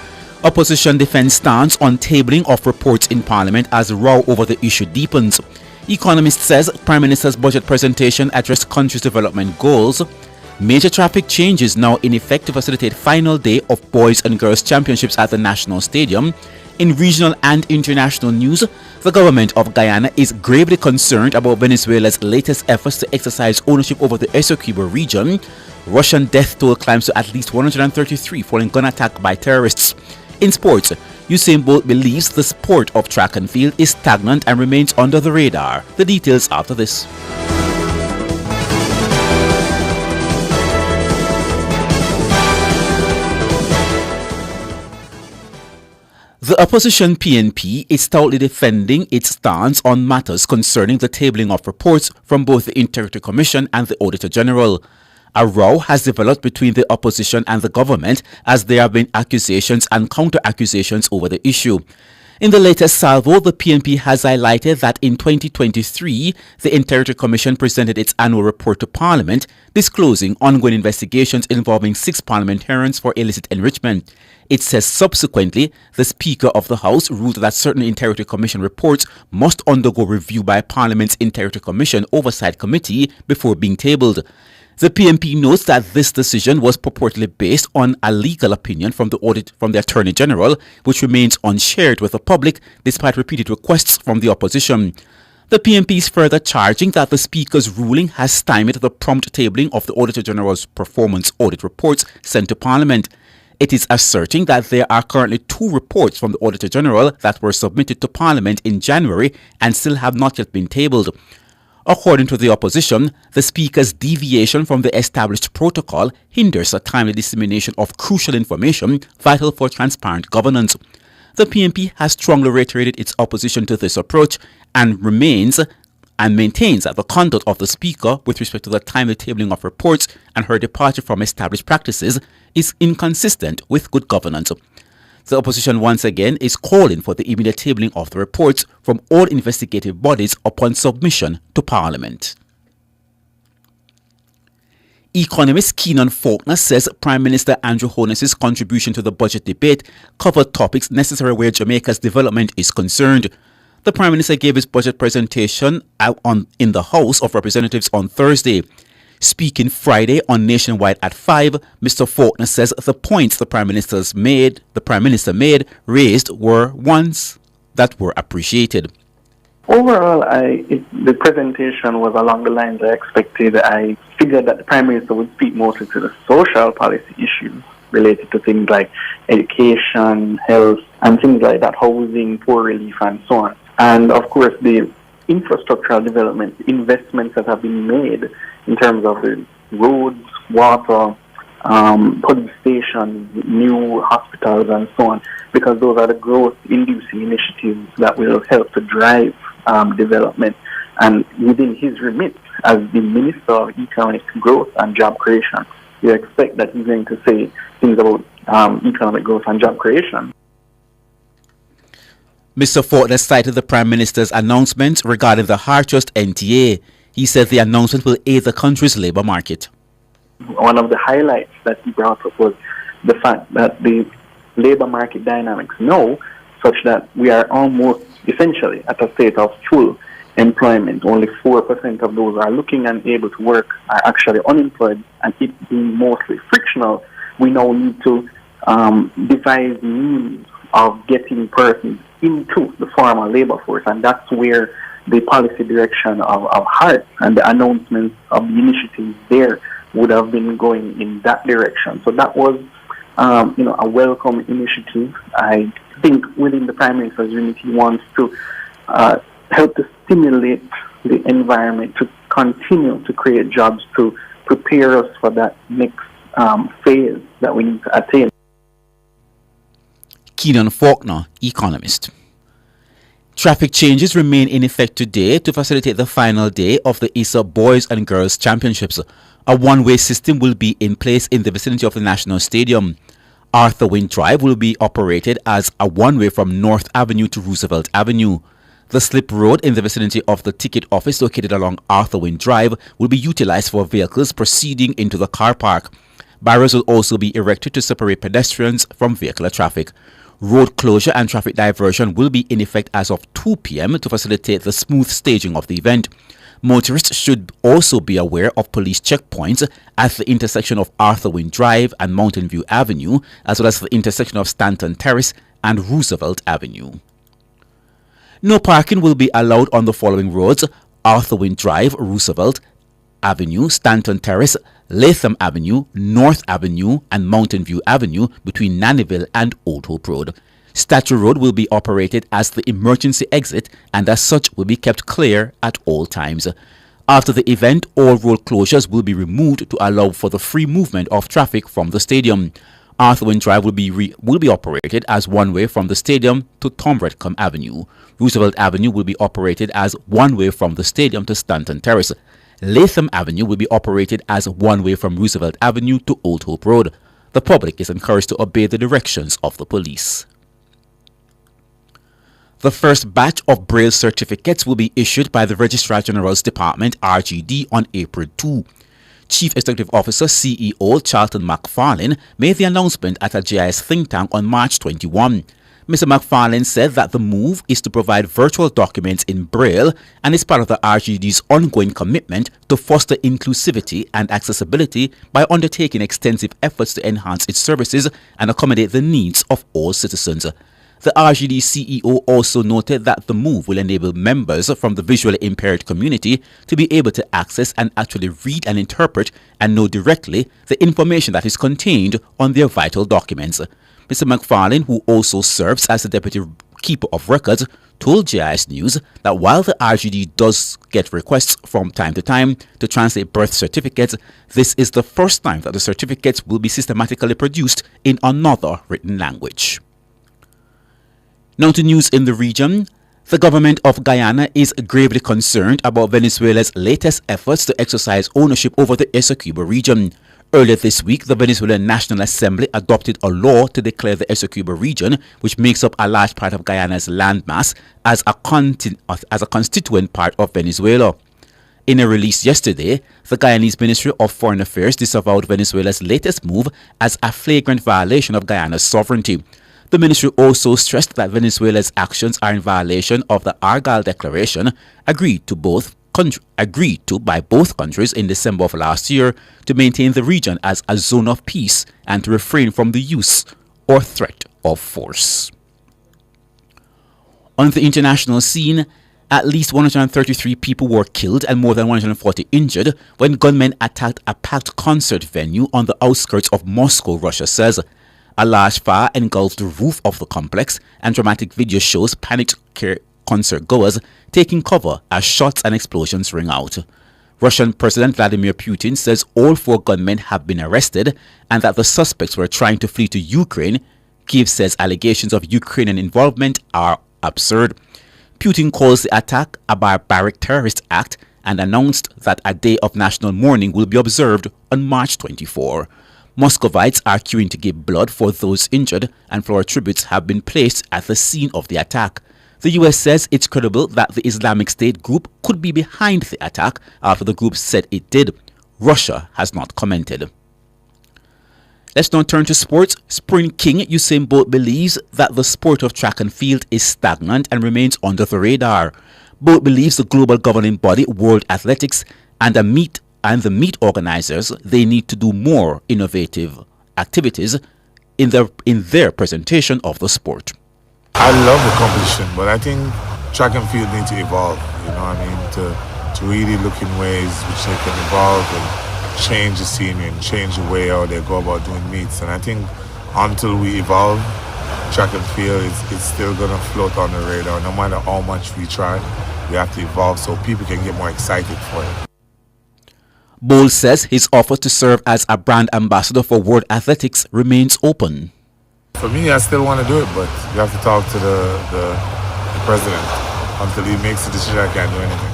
Opposition defends stance on tabling of reports in Parliament as row over the issue deepens. Economist says Prime Minister's budget presentation addressed country's development goals. Major traffic changes now in effect to facilitate final day of Boys and Girls Championships at the National Stadium. In regional and international news, the government of Guyana is gravely concerned about Venezuela's latest efforts to exercise ownership over the Essequibo region. Russian death toll climbs to at least 133 following gun attack by terrorists. In sports, Usain Bolt believes the sport of track and field is stagnant and remains under the radar. The details after this. The opposition PNP is stoutly defending its stance on matters concerning the tabling of reports from both the Integrity Commission and the Auditor General. A row has developed between the opposition and the government as there have been accusations and counter-accusations over the issue. In the latest salvo, the PNP has highlighted that in 2023, the Integrity Commission presented its annual report to Parliament, disclosing ongoing investigations involving 6 parliamentarians for illicit enrichment. It says subsequently, the Speaker of the House ruled that certain Integrity Commission reports must undergo review by Parliament's Integrity Commission Oversight Committee before being tabled. The PNP notes that this decision was purportedly based on a legal opinion from the Attorney General, which remains unshared with the public despite repeated requests from the opposition. The PNP is further charging that the Speaker's ruling has stymied the prompt tabling of the Auditor General's performance audit reports sent to Parliament. It is asserting that there are currently 2 reports from the Auditor General that were submitted to Parliament in January and still have not yet been tabled. According to the opposition, the Speaker's deviation from the established protocol hinders a timely dissemination of crucial information vital for transparent governance. The PNP has strongly reiterated its opposition to this approach and maintains that the conduct of the Speaker with respect to the timely tabling of reports and her departure from established practices is inconsistent with good governance. The opposition once again is calling for the immediate tabling of the reports from all investigative bodies upon submission to Parliament. Economist Keenan Faulkner says Prime Minister Andrew Holness's contribution to the budget debate covered topics necessary where Jamaica's development is concerned. The Prime Minister gave his budget presentation in the House of Representatives on Thursday. Speaking Friday on Nationwide at 5, Mr. Faulkner says the points the Prime Minister raised were ones that were appreciated. Overall, the presentation was along the lines I expected. I figured that the Prime Minister would speak mostly to the social policy issues related to things like education, health, and things like that, housing, poor relief, and so on. And of course, the infrastructural development investments that have been made in terms of the roads, water, police stations, new hospitals, and so on, because those are the growth-inducing initiatives that will help to drive development. And within his remit as the Minister of Economic Growth and Job Creation, you expect that he's going to say things about economic growth and job creation. Mr. Faulkner cited the Prime Minister's announcement regarding the hard trust NTA. He said the announcement will aid the country's labour market. One of the highlights that he brought up was the fact that the labour market dynamics now, such that we are almost essentially at a state of full employment. Only 4% of those are looking and able to work are actually unemployed, and it being mostly frictional, we now need to devise means of getting persons into the formal labour force, and that's where the policy direction of HART and the announcements of the initiatives there would have been going in that direction. So that was, a welcome initiative. I think within the Prime Minister's unit, he wants to help to stimulate the environment to continue to create jobs to prepare us for that next phase that we need to attain. Keenan Faulkner, economist. Traffic changes remain in effect today to facilitate the final day of the ISA Boys and Girls Championships. A one-way system will be in place in the vicinity of the National Stadium. Arthur Wynne Drive will be operated as a one-way from North Avenue to Roosevelt Avenue. The slip road in the vicinity of the ticket office located along Arthur Wynne Drive will be utilized for vehicles proceeding into the car park. Barriers will also be erected to separate pedestrians from vehicular traffic. Road closure and traffic diversion will be in effect as of 2 p.m. to facilitate the smooth staging of the event. Motorists should also be aware of police checkpoints at the intersection of Arthur Wynne Drive and Mountain View Avenue, as well as the intersection of Stanton Terrace and Roosevelt Avenue. No parking will be allowed on the following roads: Arthur Wynne Drive, Roosevelt Avenue, Stanton Terrace, Latham Avenue, North Avenue, and Mountain View Avenue between Nannyville and Old Hope Road. Statue Road will be operated as the emergency exit and as such will be kept clear at all times. After the event, all road closures will be removed to allow for the free movement of traffic from the stadium. Arthur Wynne Drive will be operated as one way from the stadium to Tom Redcombe Avenue. Roosevelt Avenue will be operated as one way from the stadium to Stanton Terrace. Latham Avenue will be operated as one way from Roosevelt Avenue to Old Hope Road. The public is encouraged to obey the directions of the police. The first batch of Braille certificates will be issued by the Registrar General's Department, RGD, on April 2. Chief Executive Officer CEO Charlton McFarlane made the announcement at a GIS think tank on March 21. Mr. McFarlane said that the move is to provide virtual documents in Braille and is part of the RGD's ongoing commitment to foster inclusivity and accessibility by undertaking extensive efforts to enhance its services and accommodate the needs of all citizens. The RGD CEO also noted that the move will enable members from the visually impaired community to be able to access and actually read and interpret and know directly the information that is contained on their vital documents. Mr. McFarlane, who also serves as the Deputy Keeper of Records, told GIS News that while the RGD does get requests from time to time to translate birth certificates, this is the first time that the certificates will be systematically produced in another written language. Now to news in the region. The government of Guyana is gravely concerned about Venezuela's latest efforts to exercise ownership over the Essequibo region. Earlier this week, the Venezuelan National Assembly adopted a law to declare the Essequibo region, which makes up a large part of Guyana's landmass, as a constituent part of Venezuela. In a release yesterday, the Guyanese Ministry of Foreign Affairs disavowed Venezuela's latest move as a flagrant violation of Guyana's sovereignty. The ministry also stressed that Venezuela's actions are in violation of the Argyle Declaration agreed to by both countries in December of last year to maintain the region as a zone of peace and to refrain from the use or threat of force. On the international scene, at least 133 people were killed and more than 140 injured when gunmen attacked a packed concert venue on the outskirts of Moscow, Russia says. A large fire engulfed the roof of the complex, and dramatic video shows panicked concert goers taking cover as shots and explosions ring out. Russian President Vladimir Putin says all 4 gunmen have been arrested and that the suspects were trying to flee to Ukraine. Kiev says allegations of Ukrainian involvement are absurd. Putin calls the attack a barbaric terrorist act and announced that a day of national mourning will be observed on March 24. Muscovites are queuing to give blood for those injured, and floral tributes have been placed at the scene of the attack. The US says it's credible that the Islamic State group could be behind the attack after the group said it did. Russia has not commented. Let's now turn to sports. Sprint king Usain Bolt believes that the sport of track and field is stagnant and remains under the radar. Bolt believes the global governing body, World Athletics, and the meet organizers, they need to do more innovative activities in their presentation of the sport. I love the competition, but I think track and field need to evolve, to really look in ways which they can evolve and change the scenery and change the way how they go about doing meets. And I think until we evolve, track and field it's still going to float on the radar. No matter how much we try, we have to evolve so people can get more excited for it. Bowles says his offer to serve as a brand ambassador for World Athletics remains open. For me, I still want to do it, but you have to talk to the president. Until he makes a decision, I can't do anything.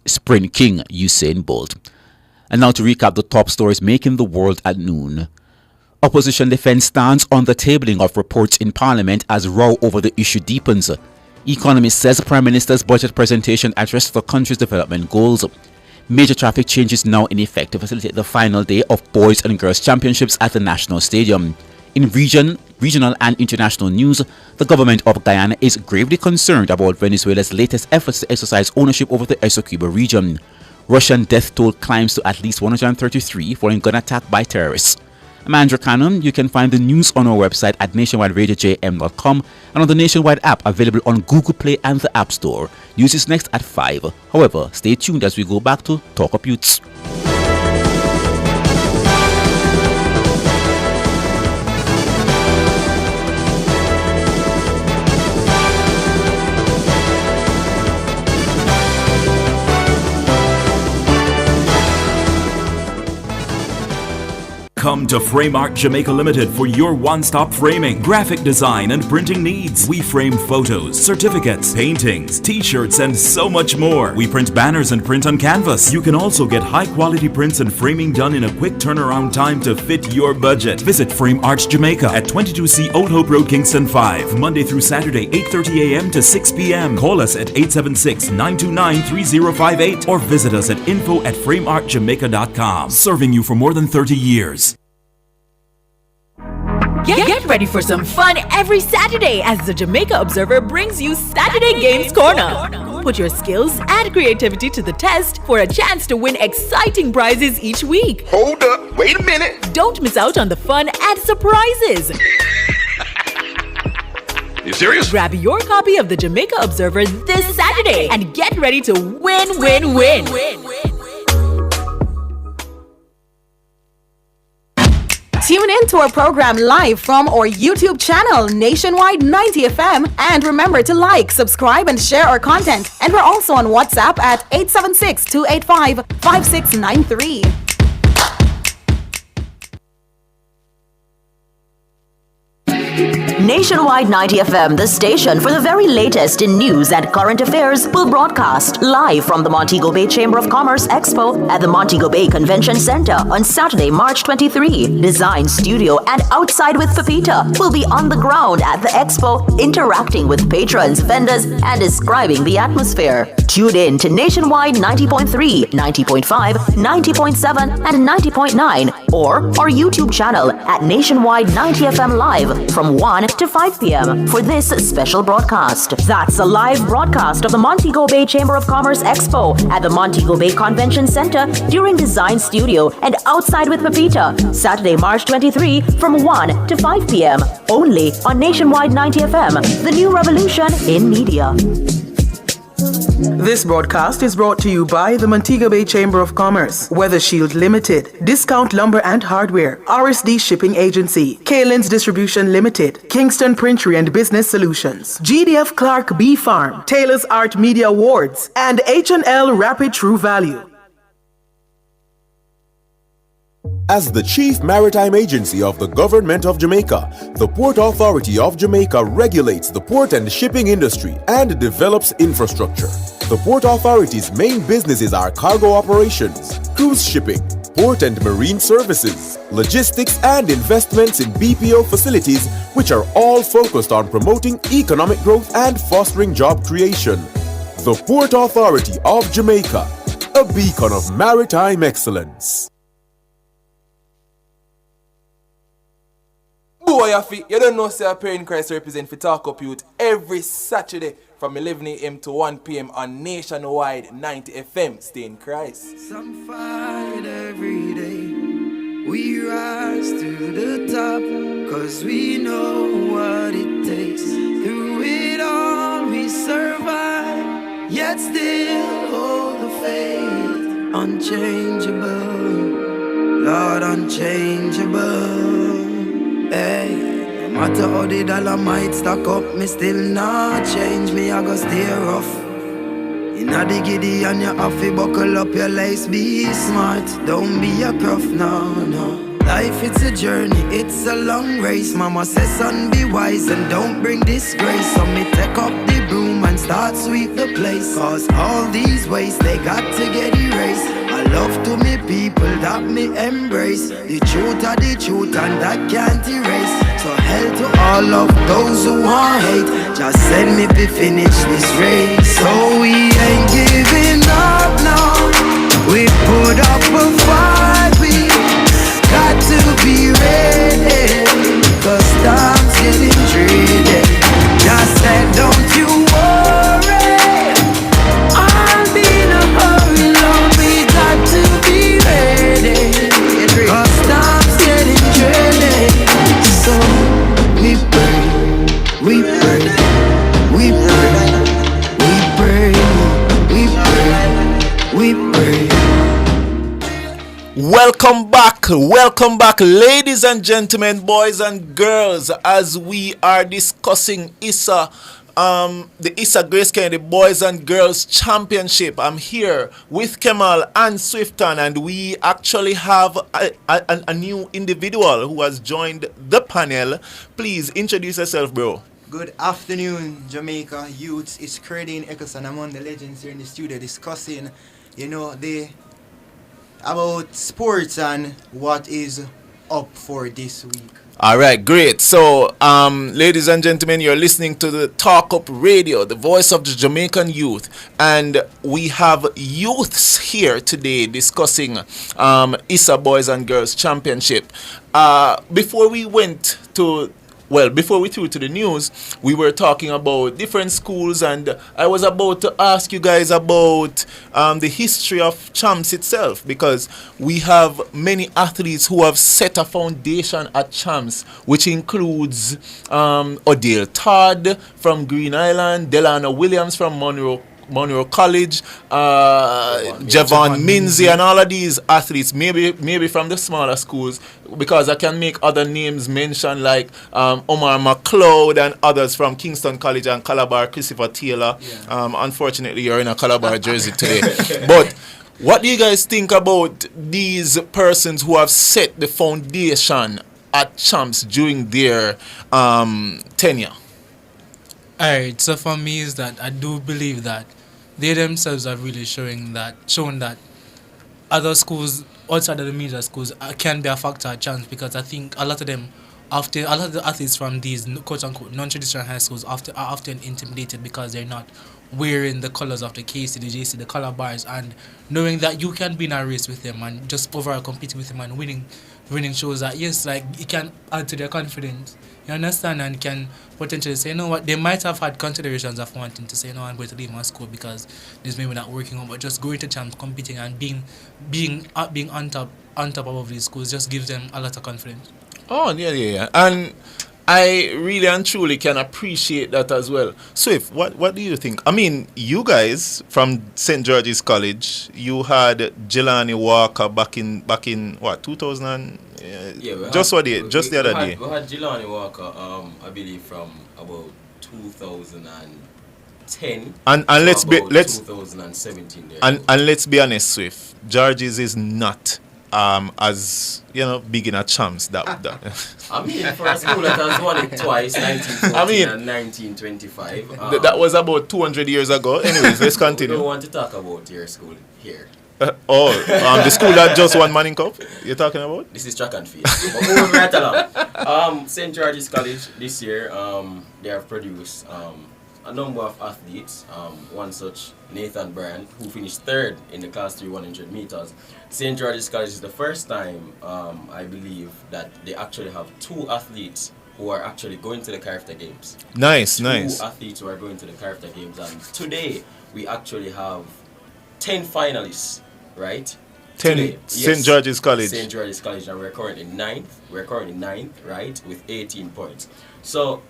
Sprint king Usain Bolt. And now to recap the top stories making the world at noon. Opposition defense stands on the tabling of reports in Parliament as row over the issue deepens. Economist says Prime Minister's budget presentation addressed the country's development goals. Major traffic changes now in effect to facilitate the final day of Boys and Girls Championships at the National Stadium. In regional and international news, the government of Guyana is gravely concerned about Venezuela's latest efforts to exercise ownership over the Essequibo region. Russian death toll climbs to at least 133 following gun attack by terrorists. I'm Andrew Cannon. You can find the news on our website at nationwideradiojm.com and on the Nationwide app available on Google Play and the App Store. News is next at 5. However, stay tuned as we go back to Talk Up Youths. Come to Frame Art Jamaica Limited for your one-stop framing, graphic design and printing needs. We frame photos, certificates, paintings, t-shirts and so much more. We print banners and print on canvas. You can also get high-quality prints and framing done in a quick turnaround time to fit your budget. Visit Frame Arts Jamaica at 22C Old Hope Road, Kingston 5, Monday through Saturday, 8:30 a.m. to 6 p.m. Call us at 876-929-3058 or visit us at info@frameartjamaica.com. Serving you for more than 30 years. Get ready for some fun every Saturday as the Jamaica Observer brings you Saturday Games Corner. Put your skills and creativity to the test for a chance to win exciting prizes each week. Hold up, wait a minute. Don't miss out on the fun and surprises. You serious? Grab your copy of the Jamaica Observer this Saturday and get ready to win. Tune in to our program live from our YouTube channel, Nationwide 90 FM. And remember to like, subscribe, and share our content. And we're also on WhatsApp at 876-285-5693. Nationwide 90 FM, the station for the very latest in news and current affairs, will broadcast live from the Montego Bay Chamber of Commerce Expo at the Montego Bay Convention Center on Saturday, March 23. Design Studio and Outside with Pepita will be on the ground at the expo, interacting with patrons, vendors, and describing the atmosphere. Tune in to Nationwide 90.3, 90.5, 90.7, and 90.9, or our YouTube channel at Nationwide 90 FM Live from 1 to 5 p.m. for this special broadcast. That's a live broadcast of the Montego Bay Chamber of Commerce Expo at the Montego Bay Convention Center during Design Studio and Outside with Pepita, Saturday, March 23 from 1 to 5 p.m. only on Nationwide 90 FM, the new revolution in media. This broadcast is brought to you by the Montego Bay Chamber of Commerce, Weather Shield Limited, Discount Lumber and Hardware, RSD Shipping Agency, Kalen's Distribution Limited, Kingston Printery and Business Solutions, GDF Clark Bee Farm, Taylor's Art Media Awards, and H&L Rapid True Value. As the chief maritime agency of the Government of Jamaica, the Port Authority of Jamaica regulates the port and shipping industry and develops infrastructure. The Port Authority's main businesses are cargo operations, cruise shipping, port and marine services, logistics and investments in BPO facilities, which are all focused on promoting economic growth and fostering job creation. The Port Authority of Jamaica, a beacon of maritime excellence. Boy, you don't know, say a parent Christ represent for Talk Up Youth every Saturday from 11 a.m. to 1 p.m. on Nationwide 90 FM. Stay in Christ. Some fight every day. We rise to the top, cause we know what it takes. Through it all we survive, yet still hold the faith. Unchangeable, Lord, unchangeable. Hey, no matter how the dollar might stack up, me still not change. Me I go stay rough. Inna the giddy and you have to buckle up your lace. Be smart, don't be a gruff, no. Life it's a journey, it's a long race. Mama says son be wise and don't bring disgrace. So me take up the broom and start sweep the place. Cause all these ways they got to get erased. I love to me people that me embrace. The truth are the truth and that can't erase. So hell to all of those who want hate. Just send me to finish this race. So we ain't giving up now. We put up a fight. We got to be ready, cause time's getting dreary. Just said don't you worry, I'll be in a hurry, Lord. We got to be ready, cause time's getting dreary. So we pray, we pray, we pray, we pray, we pray, we pray. Welcome back, ladies and gentlemen, boys and girls, as we are discussing the Issa Grace Kennedy Boys and Girls Championship. I'm here with Kemal and Swifton, and we actually have a new individual who has joined the panel. Please introduce yourself, bro. Good afternoon, Jamaica youths. It's Credine Eccleston. I'm on the legends here in the studio discussing, about sports and what is up for this week. All right, great. So, ladies and gentlemen, you're listening to the Talk Up Radio, the voice of the Jamaican youth, and we have youths here today discussing Issa Boys and Girls Championship. Before we threw to the news, we were talking about different schools, and I was about to ask you guys about the history of Champs itself, because we have many athletes who have set a foundation at Champs, which includes Odile Todd from Green Island, Delano Williams from Monroe College, Javon Minzy, and all of these athletes, maybe from the smaller schools, because I can make other names mention like Omar McLeod and others from Kingston College and Calabar, Christopher Taylor. Yeah. Unfortunately, you're in a Calabar jersey today. But what do you guys think about these persons who have set the foundation at Champs during their tenure? Alright, so for me is that I do believe that they themselves are really shown that other schools outside of the major schools can be a factor at Champs, because I think a lot of the athletes from these quote unquote non-traditional high schools are often intimidated because they're not wearing the colors of the KC, the JC, the color bars, and knowing that you can be in a race with them and just overall competing with them and winning shows that yes, like it can add to their confidence. You understand? And can potentially say, you know what, they might have had considerations of wanting to say, no, I'm going to leave my school because this maybe not working out, but just going to Champs, competing and being on top of these schools just gives them a lot of confidence. Oh, yeah. And I really and truly can appreciate that as well. Swift, what do you think? I mean, you guys from St. George's College, you had Jelani Walker back in what, 2000? Just the other day. We had Jelani Walker, I believe, from about 2010. And let's 2017 there. And let's be honest, Swift. George's is not as beginner champs. That I mean, for a school that has won it twice, 1914 and 1925. That was about 200 years ago. Anyways, let's continue. We don't want to talk about your school here. The school that just won Manning Cup you're talking about? This is track and field. But moving right along. St. George's College this year, they have produced a number of athletes. One such, Nathan Bryan, who finished third in the Class 3 100 meters. St. George's College is the first time, I believe, that they actually have two athletes who are actually going to the Carifta Games. Nice. Two athletes who are going to the Carifta Games. And today, we actually have 10 finalists, right? 10 St. George's College. St. George's College, and we're currently ninth. Right, with 18 points. So,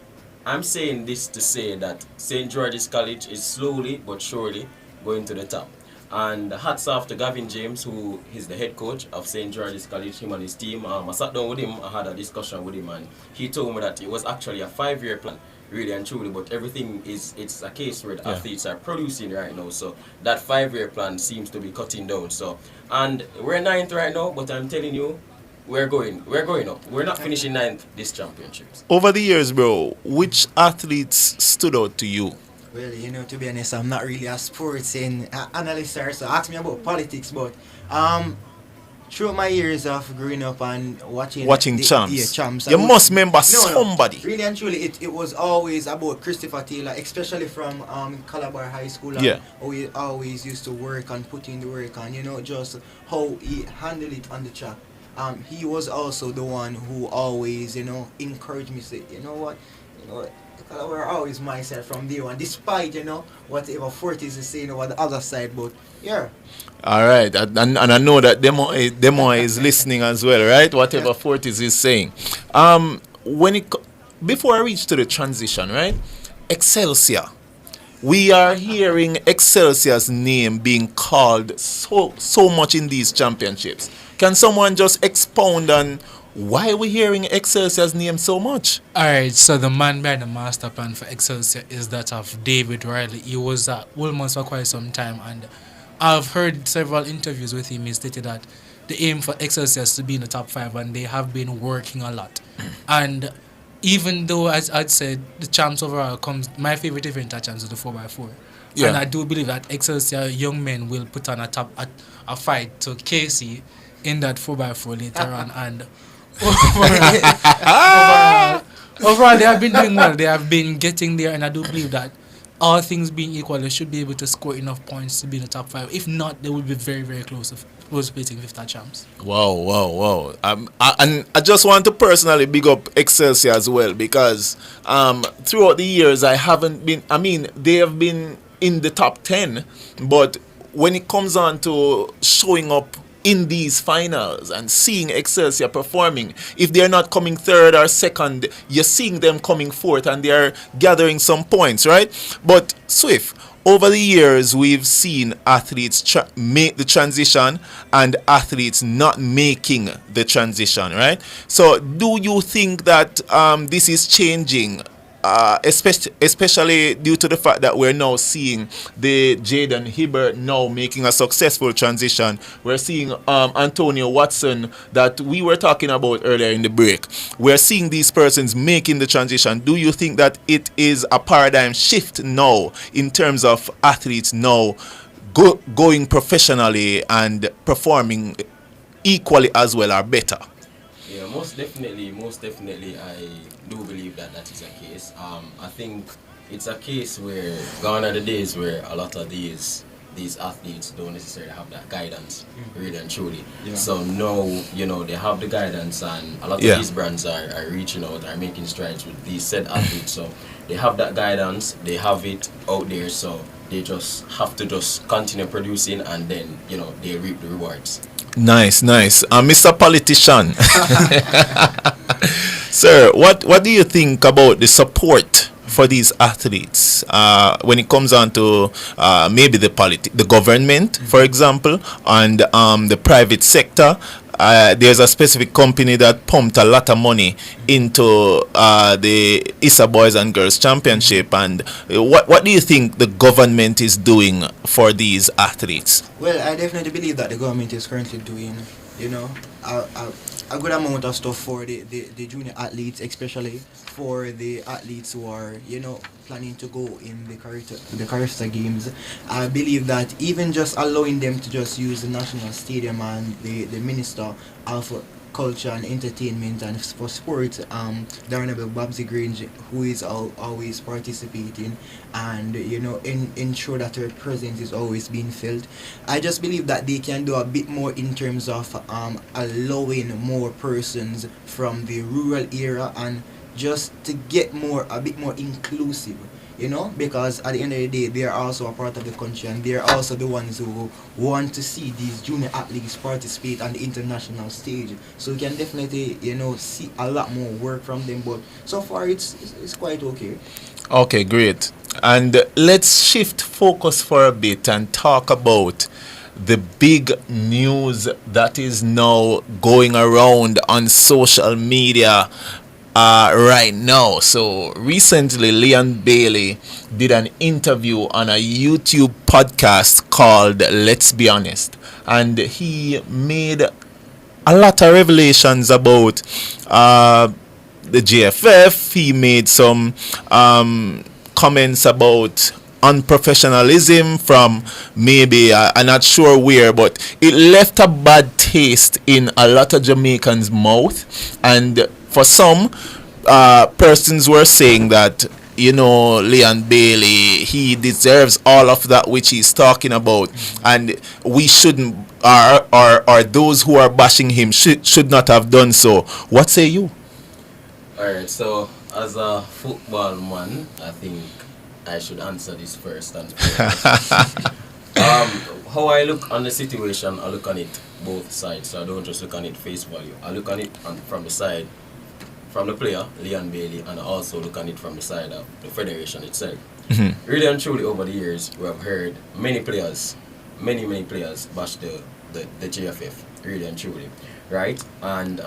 I'm saying this to say that St. George's College is slowly but surely going to the top. And hats off to Gavin James, who is the head coach of St. George's College, him and his team. I sat down with him, I had a discussion with him, and he told me that it was actually a 5-year plan, really and truly, but everything it's a case where the athletes are producing right now, so that 5-year plan seems to be cutting down. So, and we're 9th right now, but I'm telling you, we're going up. We're not finishing 9th this championships. Over the years, bro, which athletes stood out to you? Well, to be honest, I'm not really a sports analyst, sir, so ask me about politics, but throughout my years of growing up and watching champs, you must remember somebody. No, really and truly, it was always about Christopher Taylor, especially from Calabar High School. And how he always used to work and put in the work, and just how he handled it on the track. He was also the one who always, encouraged me, say, we're always myself from there one, despite, whatever Fortis is saying over the other side, but yeah. All right, and I know that Demo is listening as well, right? Whatever Fortis is saying. Before I reach to the transition, right? Excelsior. We are hearing Excelsior's name being called so much in these championships. Can someone just expound on why we're hearing Excelsior's name so much? Alright, so the man behind the master plan for Excelsior is that of David Riley. He was at Woolmans for quite some time, and I've heard several interviews with him. He stated that the aim for Excelsior is to be in the top 5, and they have been working a lot. And even though, as I'd said, the champs overall comes, my favorite event at champs is the 4x4. Yeah. And I do believe that Excelsior young men will put on a fight to Casey in that 4x4 later on, and overall, they have been doing well. They have been getting there, and I do believe that all things being equal, they should be able to score enough points to be in the top 5. If not, they will be very, very close to beating 5th champs. Wow. And I just want to personally big up Excelsior as well, because throughout the years, they have been in the top 10, but when it comes on to showing up in these finals and seeing Excelsior performing, if they're not coming 3rd or 2nd, you're seeing them coming 4th and they're gathering some points, right? But Swift, over the years, we've seen athletes make the transition and athletes not making the transition, right? So do you think that this is changing? Especially due to the fact that we're now seeing the Jaden Hibbert now making a successful transition. We're seeing Antonio Watson that we were talking about earlier in the break. We're seeing these persons making the transition. Do you think that it is a paradigm shift now in terms of athletes now going professionally and performing equally as well or better? Yeah, most definitely, I do believe that is a case. I think it's a case where gone are the days where a lot of these athletes don't necessarily have that guidance, really and truly. Yeah. So now, they have the guidance, and a lot of these brands are reaching out, are making strides with these said athletes. So they have that guidance, they have it out there, so they just have to just continue producing, and then, they reap the rewards. Nice. Mr. Politician. Sir, what do you think about the support for these athletes when it comes on to maybe the government, for example, and the private sector? There's a specific company that pumped a lot of money into the ISA Boys and Girls Championship, and what do you think the government is doing for these athletes? Well, I definitely believe that the government is currently doing you know, a good amount of stuff for the junior athletes, especially for the athletes who are, you know, planning to go in the character games. I believe that even just allowing them to just use the national stadium and the minister of culture and entertainment and for sports, the Honorable Babsy Grange, who is always participating and, you know, ensure that her presence is always being felt. I just believe that they can do a bit more in terms of allowing more persons from the rural area and just to get a bit more inclusive, you know, because at the end of the day, they are also a part of the country and they are also the ones who want to see these junior athletes participate on the international stage. So we can definitely, you know, see a lot more work from them, but so far it's quite okay. Okay, great. And let's shift focus for a bit and talk about the big news that is now going around on social media right now. So recently, Leon Bailey did an interview on a YouTube podcast called Let's Be Honest, and he made a lot of revelations about the JFF. He made some comments about unprofessionalism from maybe I'm not sure where, but it left a bad taste in a lot of Jamaicans' mouth. And for some persons were saying that, you know, Leon Bailey, he deserves all of that which he's talking about, and we shouldn't, or those who are bashing him should not have done so. What say you? Alright, so as a football man, I think I should answer this first and how I look on the situation, I look on it both sides. So I don't just look on it face value. I look on it from the side, from the player, Leon Bailey, and I also look on it from the side of the federation itself. Mm-hmm. Really and truly over the years, we have heard many players bash the JFF, really and truly, right? And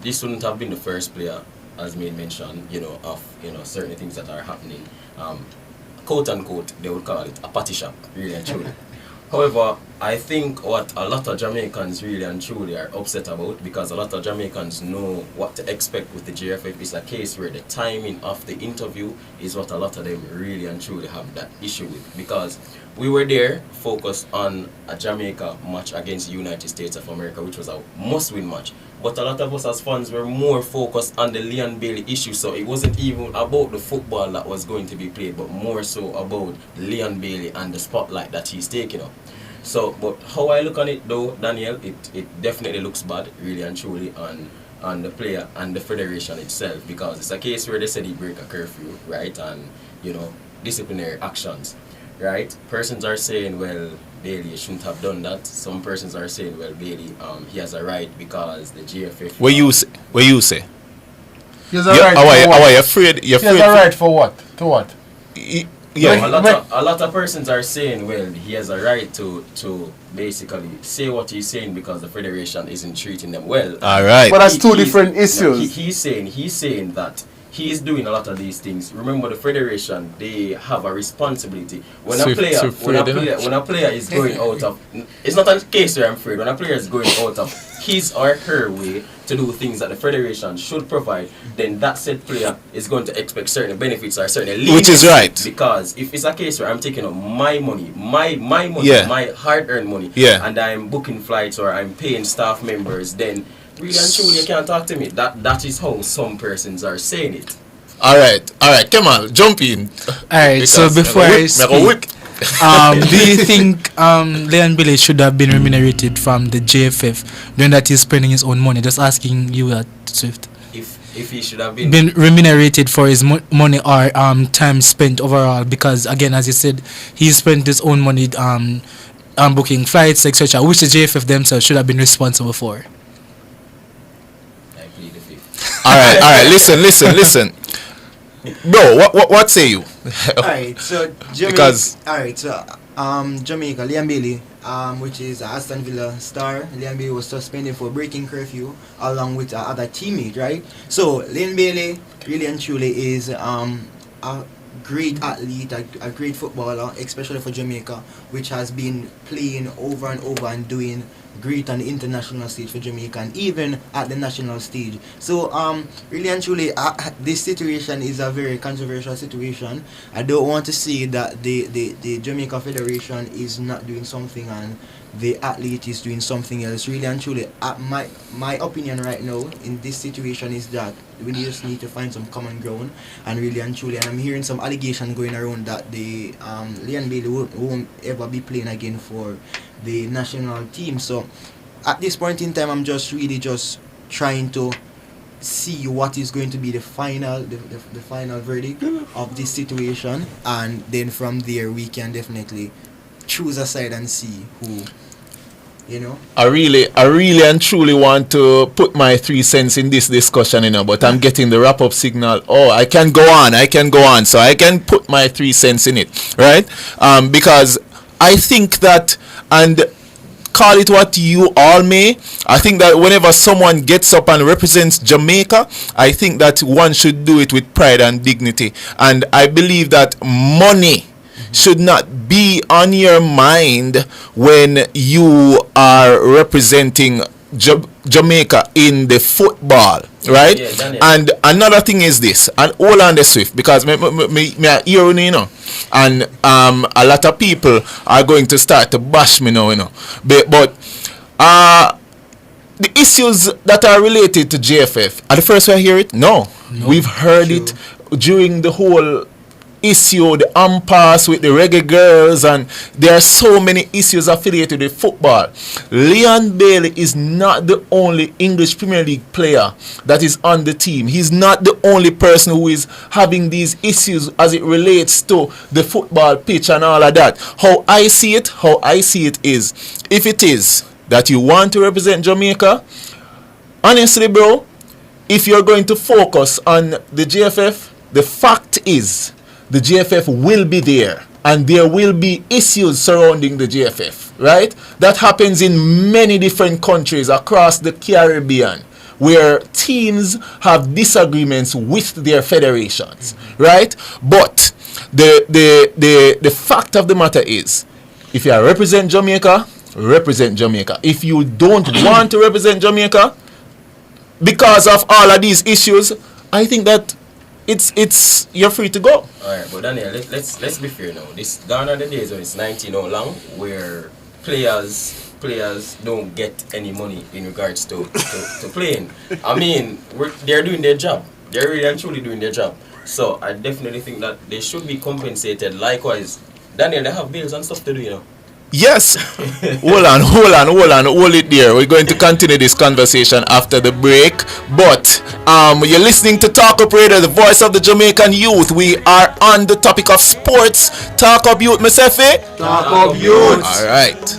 this wouldn't have been the first player, as made mention, you know, of, you know, certain things that are happening. Quote unquote, they would call it a party shop, really and truly. However, I think what a lot of Jamaicans really and truly are upset about, because a lot of Jamaicans know what to expect with the JFF, is a case where the timing of the interview is what a lot of them really and truly have that issue with. Because we were there focused on a Jamaica match against the United States of America, which was a must-win match. But a lot of us as fans were more focused on the Leon Bailey issue, so it wasn't even about the football that was going to be played, but more so about Leon Bailey and the spotlight that he's taking up. So, but how I look on it though, Daniel, it definitely looks bad, really and truly, on the player and the federation itself, because it's a case where they said he break a curfew, right, and, you know, disciplinary actions, right? Persons are saying, well, Bailey shouldn't have done that. Some persons are saying, well, Bailey, he has a right because the GFF... What you say? He has a right for what? Are you afraid? He has a right for what? To what? Yeah, a lot of persons are saying, well, he has a right to basically say what he's saying because the federation isn't treating them well. All right. But that's two different issues. He's saying that he's doing a lot of these things. Remember, the federation, they have a responsibility. When a player is going out of, it's not a case where I'm afraid. When a player is going out of his or her way to do things that the federation should provide, then that said player is going to expect certain benefits or certain limits. Which is right. Because if it's a case where I'm taking up my money, my money, Yeah. my hard-earned money, Yeah. and I'm booking flights or I'm paying staff members, then really and truly you can't talk to me. That is how some persons are saying it. Alright, come on, jump in. Alright, so before I speak, do you think Leon Bailey should have been remunerated from the JFF, knowing that he's spending his own money? Just asking you that, Swift. If he should have been remunerated for his money or time spent overall, because again, as you said, he spent his own money booking flights, etc., which the JFF themselves should have been responsible for. Alright, listen. Bro, what say you? Alright, so Jamaica, Leon Bailey, which is Aston Villa star. Leon Bailey was suspended for breaking curfew along with other teammate, right? So Leon Bailey really and truly is a great athlete, a great footballer, especially for Jamaica, which has been playing over and over and doing great on the international stage for Jamaica and even at the national stage. So really and truly, this situation is a very controversial situation. I don't want to say that the Jamaica Federation is not doing something and the athlete is doing something else. Really and truly, my opinion right now in this situation is that we just need to find some common ground. And really and truly, and I'm hearing some allegation going around that the Leon Bailey won't ever be playing again for the national team. So at this point in time, I'm just really just trying to see what is going to be the final verdict of this situation, and then from there we can definitely choose a side and see who, you know. I really and truly want to put my 3 cents in this discussion, you know, but I'm getting the wrap-up signal. Oh, I can go on, so I can put my 3 cents in it, right? Because I think that, and call it what you all may, I think that whenever someone gets up and represents Jamaica, I think that one should do it with pride and dignity. And I believe that money should not be on your mind when you are representing Jamaica in the football, right? Yeah, and another thing is this, and hold on the Swift, because me hear you know, and a lot of people are going to start to bash me now, you know, but the issues that are related to JFF, are the first way I hear it? No. We've heard it during the whole issue, the impasse with the reggae girls, and there are so many issues affiliated with football. Leon Bailey is not the only English Premier League player that is on the team. He's not the only person who is having these issues as it relates to the football pitch and all of that. How I see it is, if it is that you want to represent Jamaica, honestly, bro, if you're going to focus on the JFF, the fact is the JFF will be there, and there will be issues surrounding the JFF, right? That happens in many different countries across the Caribbean, where teams have disagreements with their federations, right? But the fact of the matter is, if you represent Jamaica, represent Jamaica. If you don't want to represent Jamaica because of all of these issues, I think that it's you're free to go. Alright, but Daniel, let's be fair now. This gone are the days when it's 19 or long where players don't get any money in regards to playing. I mean, they're doing their job. They're really and truly doing their job. So I definitely think that they should be compensated. Likewise, Daniel, they have bills and stuff to do, you know. Yes. hold it there. We're going to continue this conversation after the break. But you're listening to Talk Up Radio, the voice of the Jamaican youth. We are on the topic of sports. Talk Up Youth, Mesefe. Talk Up Youth. All right.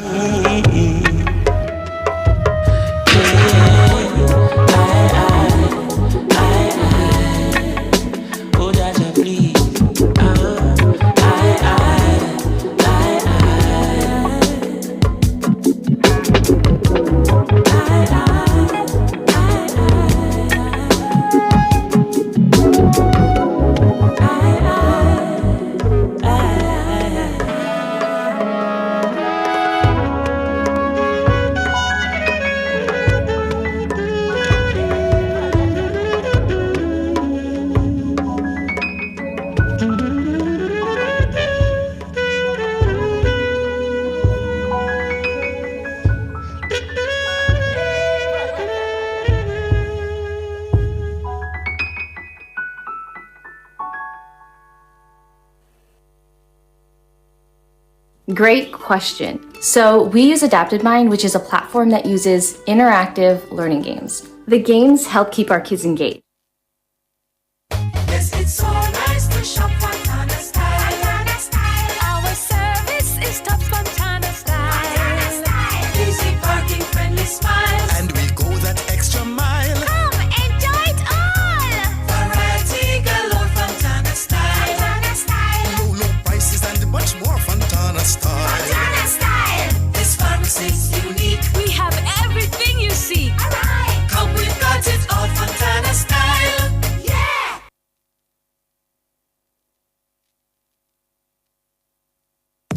Great question. So we use Adapted Mind, which is a platform that uses interactive learning games. The games help keep our kids engaged. Yes, it's so nice to shop Fontana style. Our service is top Fontana style. Easy parking, friendly smiles. And we go that extra mile. Come, enjoy it all. Variety galore, Fontana style. Low prices and much more Fontana style. Fontana style. This pharmacy's unique. We have everything you seek. Alright. Come, we've got it all, Fontana style.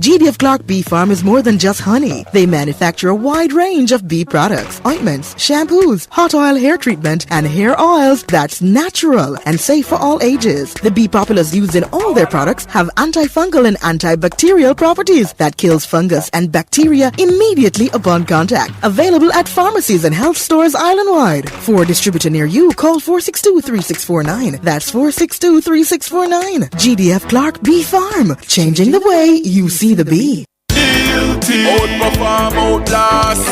GDF Clark Bee Farm is more than just honey. They manufacture a wide range of bee products, ointments, shampoos, hot oil hair treatment, and hair oils that's natural and safe for all ages. The bee populas used in all their products have antifungal and antibacterial properties that kills fungus and bacteria immediately upon contact. Available at pharmacies and health stores island-wide. For a distributor near you, call 462-3649. That's 462-3649. GDF Clark Bee Farm, changing the way you see the bee. Outperform, outlast.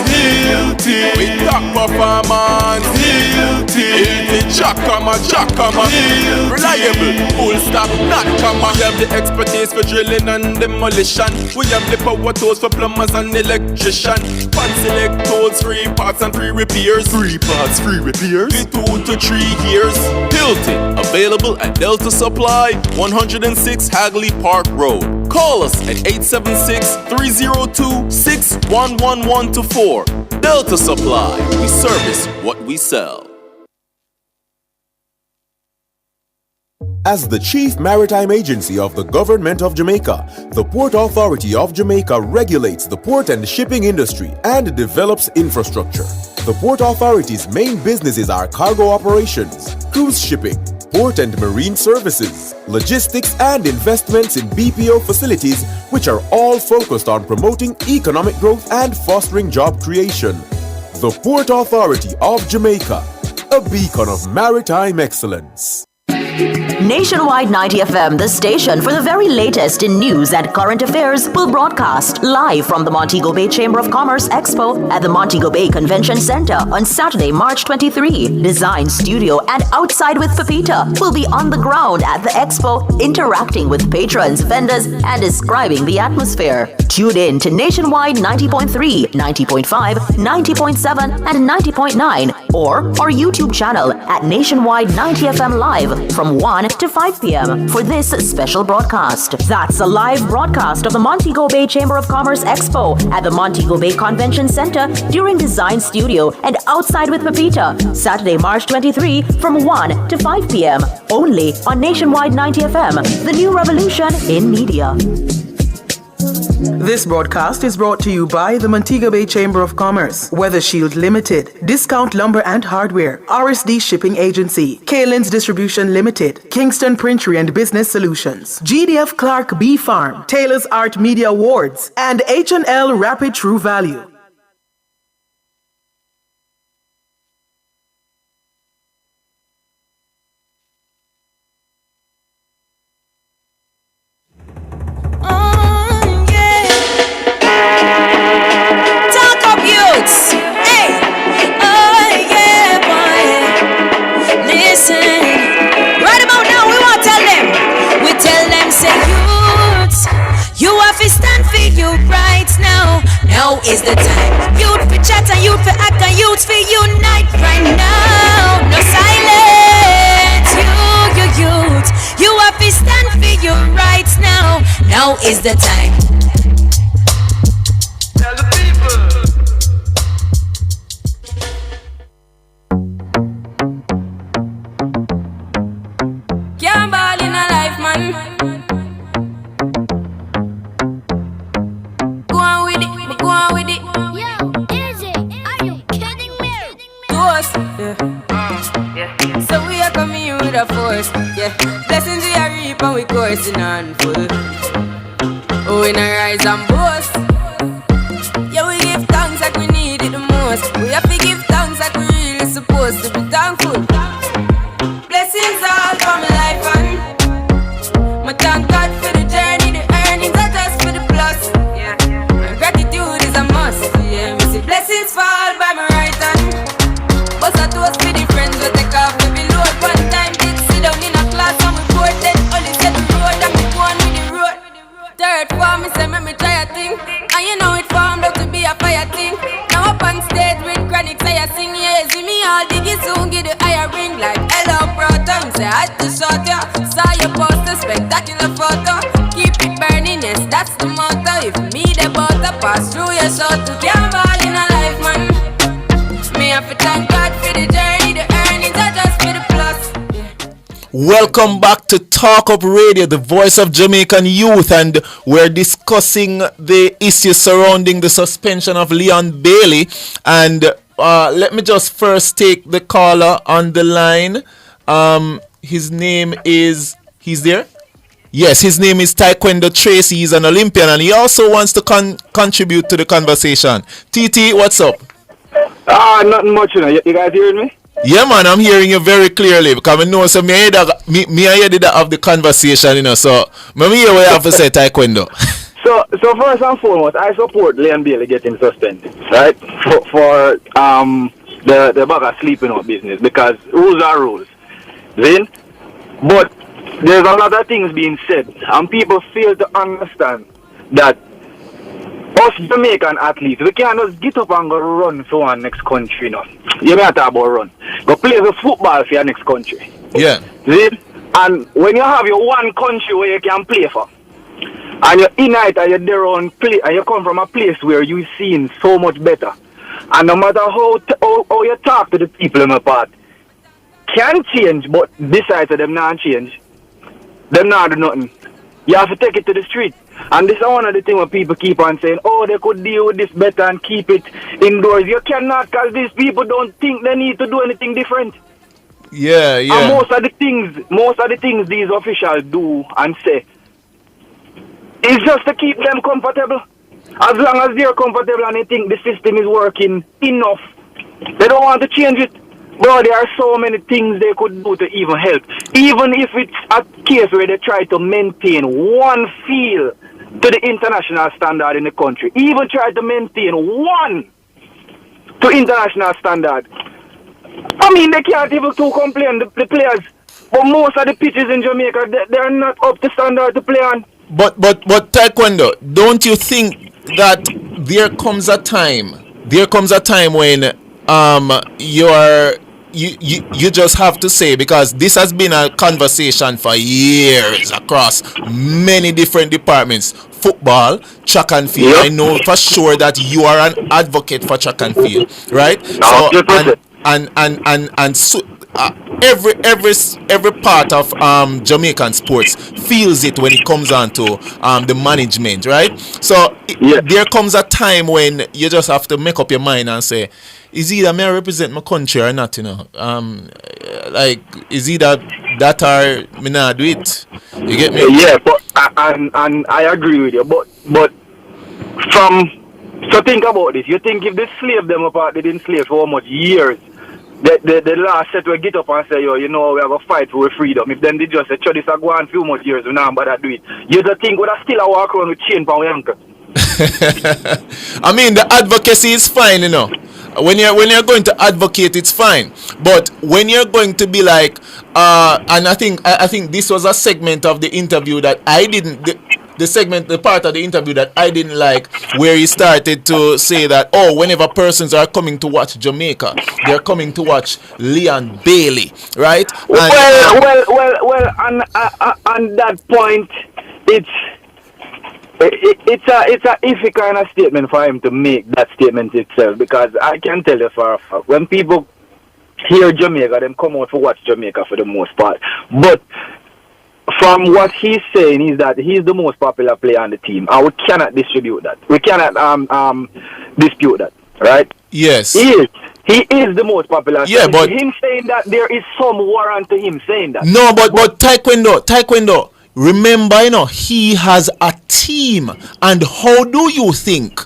With top performance. Jackhammer. Reliable, full stop, not comma. We have the expertise for drilling and demolition. We have the power tools for plumbers and electrician. Fancy select tools, 3 parts and 3 repairs. 3 parts, 3 repairs. 2 to 3 years. Hilton, available at Delta Supply, 106 Hagley Park Road. Call us at 876-302-61124. Delta Supply. We service what we sell. As the chief maritime agency of the Government of Jamaica, the Port Authority of Jamaica regulates the port and shipping industry and develops infrastructure. The Port Authority's main businesses are cargo operations, cruise shipping, port and marine services, logistics and investments in BPO facilities, which are all focused on promoting economic growth and fostering job creation. The Port Authority of Jamaica, a beacon of maritime excellence. Nationwide 90 FM, the station for the very latest in news and current affairs, will broadcast live from the Montego Bay Chamber of Commerce Expo at the Montego Bay Convention Center on Saturday, March 23. Design Studio and Outside with Pepita will be on the ground at the expo, interacting with patrons, vendors, and describing the atmosphere. Tune in to Nationwide 90.3, 90.5, 90.7, and 90.9, or our YouTube channel at Nationwide 90 FM Live from 1 to 5 p.m. for this special broadcast. That's a live broadcast of the Montego Bay Chamber of Commerce Expo at the Montego Bay Convention Center during Design Studio and Outside with Pepita, Saturday, March 23 from 1 to 5 p.m. only on Nationwide 90 FM, the new revolution in media. This broadcast is brought to you by the Montego Bay Chamber of Commerce, Weather Shield Limited, Discount Lumber and Hardware, RSD Shipping Agency, Kalen's Distribution Limited, Kingston Printery and Business Solutions, GDF Clark Bee Farm, Taylor's Art Media Awards, and H&L Rapid True Value. Now is the time. Youth for chat and youth for act and youth for unite right now. No silence. You youth. You have to stand for your rights now. Now is the time. Tell the people. Can't ball in a life, man. Force, yeah. Blessings we are reap and we coursing on full. Oh, we not rise and boast. Yeah, we give thanks like we need it the most. We have to give thanks like we really supposed to be thankful. Blessings all for my life and my thank God for the journey, the earnings are just for the plus. Yeah, and gratitude is a must. Yeah, we see blessings fall by my right hand. But I toast for the friends we take off the below one time. Down in a class and we board then only set the road and we go on with the road. Third form, me say make me try a thing. And you know it formed out to be a fire thing. Now up on stage with chronic say I sing. Yeah, see me all diggy soon get the higher ring. Like hello brother, me say I had to shot ya. Saw your poster, spectacular photo. Keep it burning, yes that's the motto. If me the butter pass through your soul to can't ball in a life man. Me have to thank God for the journey, the earnings are just for the plus. Welcome back to Talk Up Radio, the voice of Jamaican youth, and we're discussing the issues surrounding the suspension of Leon Bailey. And let me just first take the caller on the line. His name is, he's there? Yes, his name is Taekwondo Tracy. He's an Olympian, and he also wants to contribute to the conversation. TT, what's up? Nothing much, you know. You guys hearing me? Yeah, man, I'm hearing you very clearly because I know so me and you did have the conversation, you know. So, me hear what you have to say, Taekwondo. So first and foremost, I support Leon Bailey getting suspended, right? For the bag of sleeping out business, because rules are rules. Then, but there's a lot of things being said, and people fail to understand that us Jamaican athletes, we can't just get up and go run for our next country, you know. You may talk about run. Go play the football for your next country. Yeah. See? And when you have your one country where you can play for, and you're in it and you're there on play, and you come from a place where you've seen so much better, and no matter how you talk to the people in the part, can change, but decide to them not change. Them not do nothing. You have to take it to the street. And this is one of the things where people keep on saying, oh, they could deal with this better and keep it indoors. You cannot, because these people don't think they need to do anything different. Yeah. And most of the things these officials do and say is just to keep them comfortable. As long as they're comfortable and they think the system is working enough, they don't want to change it. Bro, there are so many things they could do to even help. Even if it's a case where they try to maintain one feel to the international standard in the country. Even try to maintain one to international standard. I mean, they can't even to complain, the players. But most of the pitches in Jamaica, they're not up to standard to play on. But Taekwondo, don't you think that there comes a time when you just have to say, because this has been a conversation for years across many different departments, football, track and field. Yep. I know for sure that you are an advocate for track and field, right? So every part of Jamaican sports feels it when it comes on to the management, right? So there comes a time when you just have to make up your mind and say, is either may I represent my country or not, you know? Like, is either that or me not do it? You get me? Yeah, but and I agree with you. But so think about this. You think if they slave them apart, they didn't slave for how much years? The last set will get up and say, yo, you know, we have a fight for freedom. If then they just say, sure, this will go on a few more years, we not bother do it. You just think we'll still walk around with chain for our ankle. I mean, the advocacy is fine, you know. When you're going to advocate, it's fine. But when you're going to be like, and I think this was a segment of the interview that I didn't. The part of the interview that I didn't like, where he started to say that, oh, whenever persons are coming to watch Jamaica, they're coming to watch Leon Bailey, right? And, well, on that point, it's a iffy kind of statement for him to make that statement itself, because I can tell you for a fact, when people hear Jamaica, them come out to watch Jamaica for the most part. But from what he's saying is that he's the most popular player on the team, and we cannot distribute that. We cannot dispute that, right? Yes. He is the most popular. Yeah, so but him saying that, there is some warrant to him saying that. No, but Taekwondo. Remember, you know, he has a team, and how do you think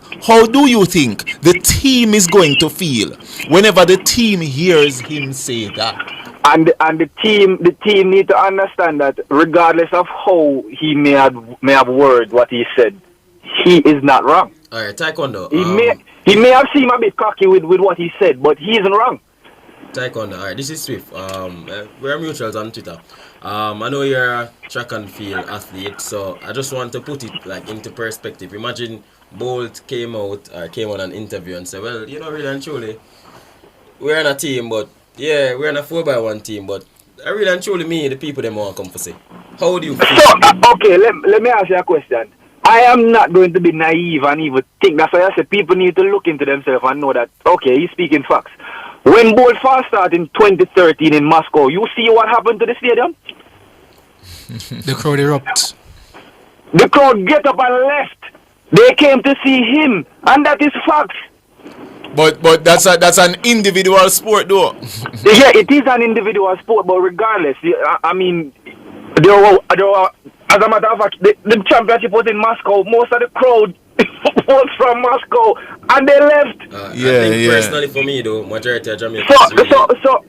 the team is going to feel whenever the team hears him say that? And the team need to understand that regardless of how he may have worded what he said, he is not wrong. All right, Taekwondo. He may have seemed a bit cocky with what he said, but he isn't wrong. Taekwondo. All right, this is Swift. We're mutuals on Twitter. I know you're a track and field athlete, so I just want to put it like into perspective. Imagine Bolt came on an interview and said, well, you know, really and truly, we're in a team, but yeah, we're in a 4x1 team, but I really and truly mean the people them want to come for say. How do you feel? So, okay, let me ask you a question. I am not going to be naive and even think. That's why I said people need to look into themselves and know that, okay, he's speaking facts. When Bolt Fast started in 2013 in Moscow, you see what happened to the stadium? The crowd erupt. The crowd get up and left. They came to see him, and that is facts. But that's an individual sport, though. Yeah, it is an individual sport, but regardless, I mean, there were, as a matter of fact, the championship was in Moscow. Most of the crowd was from Moscow, and they left. I think personally for me, though, majority of Jamaican. So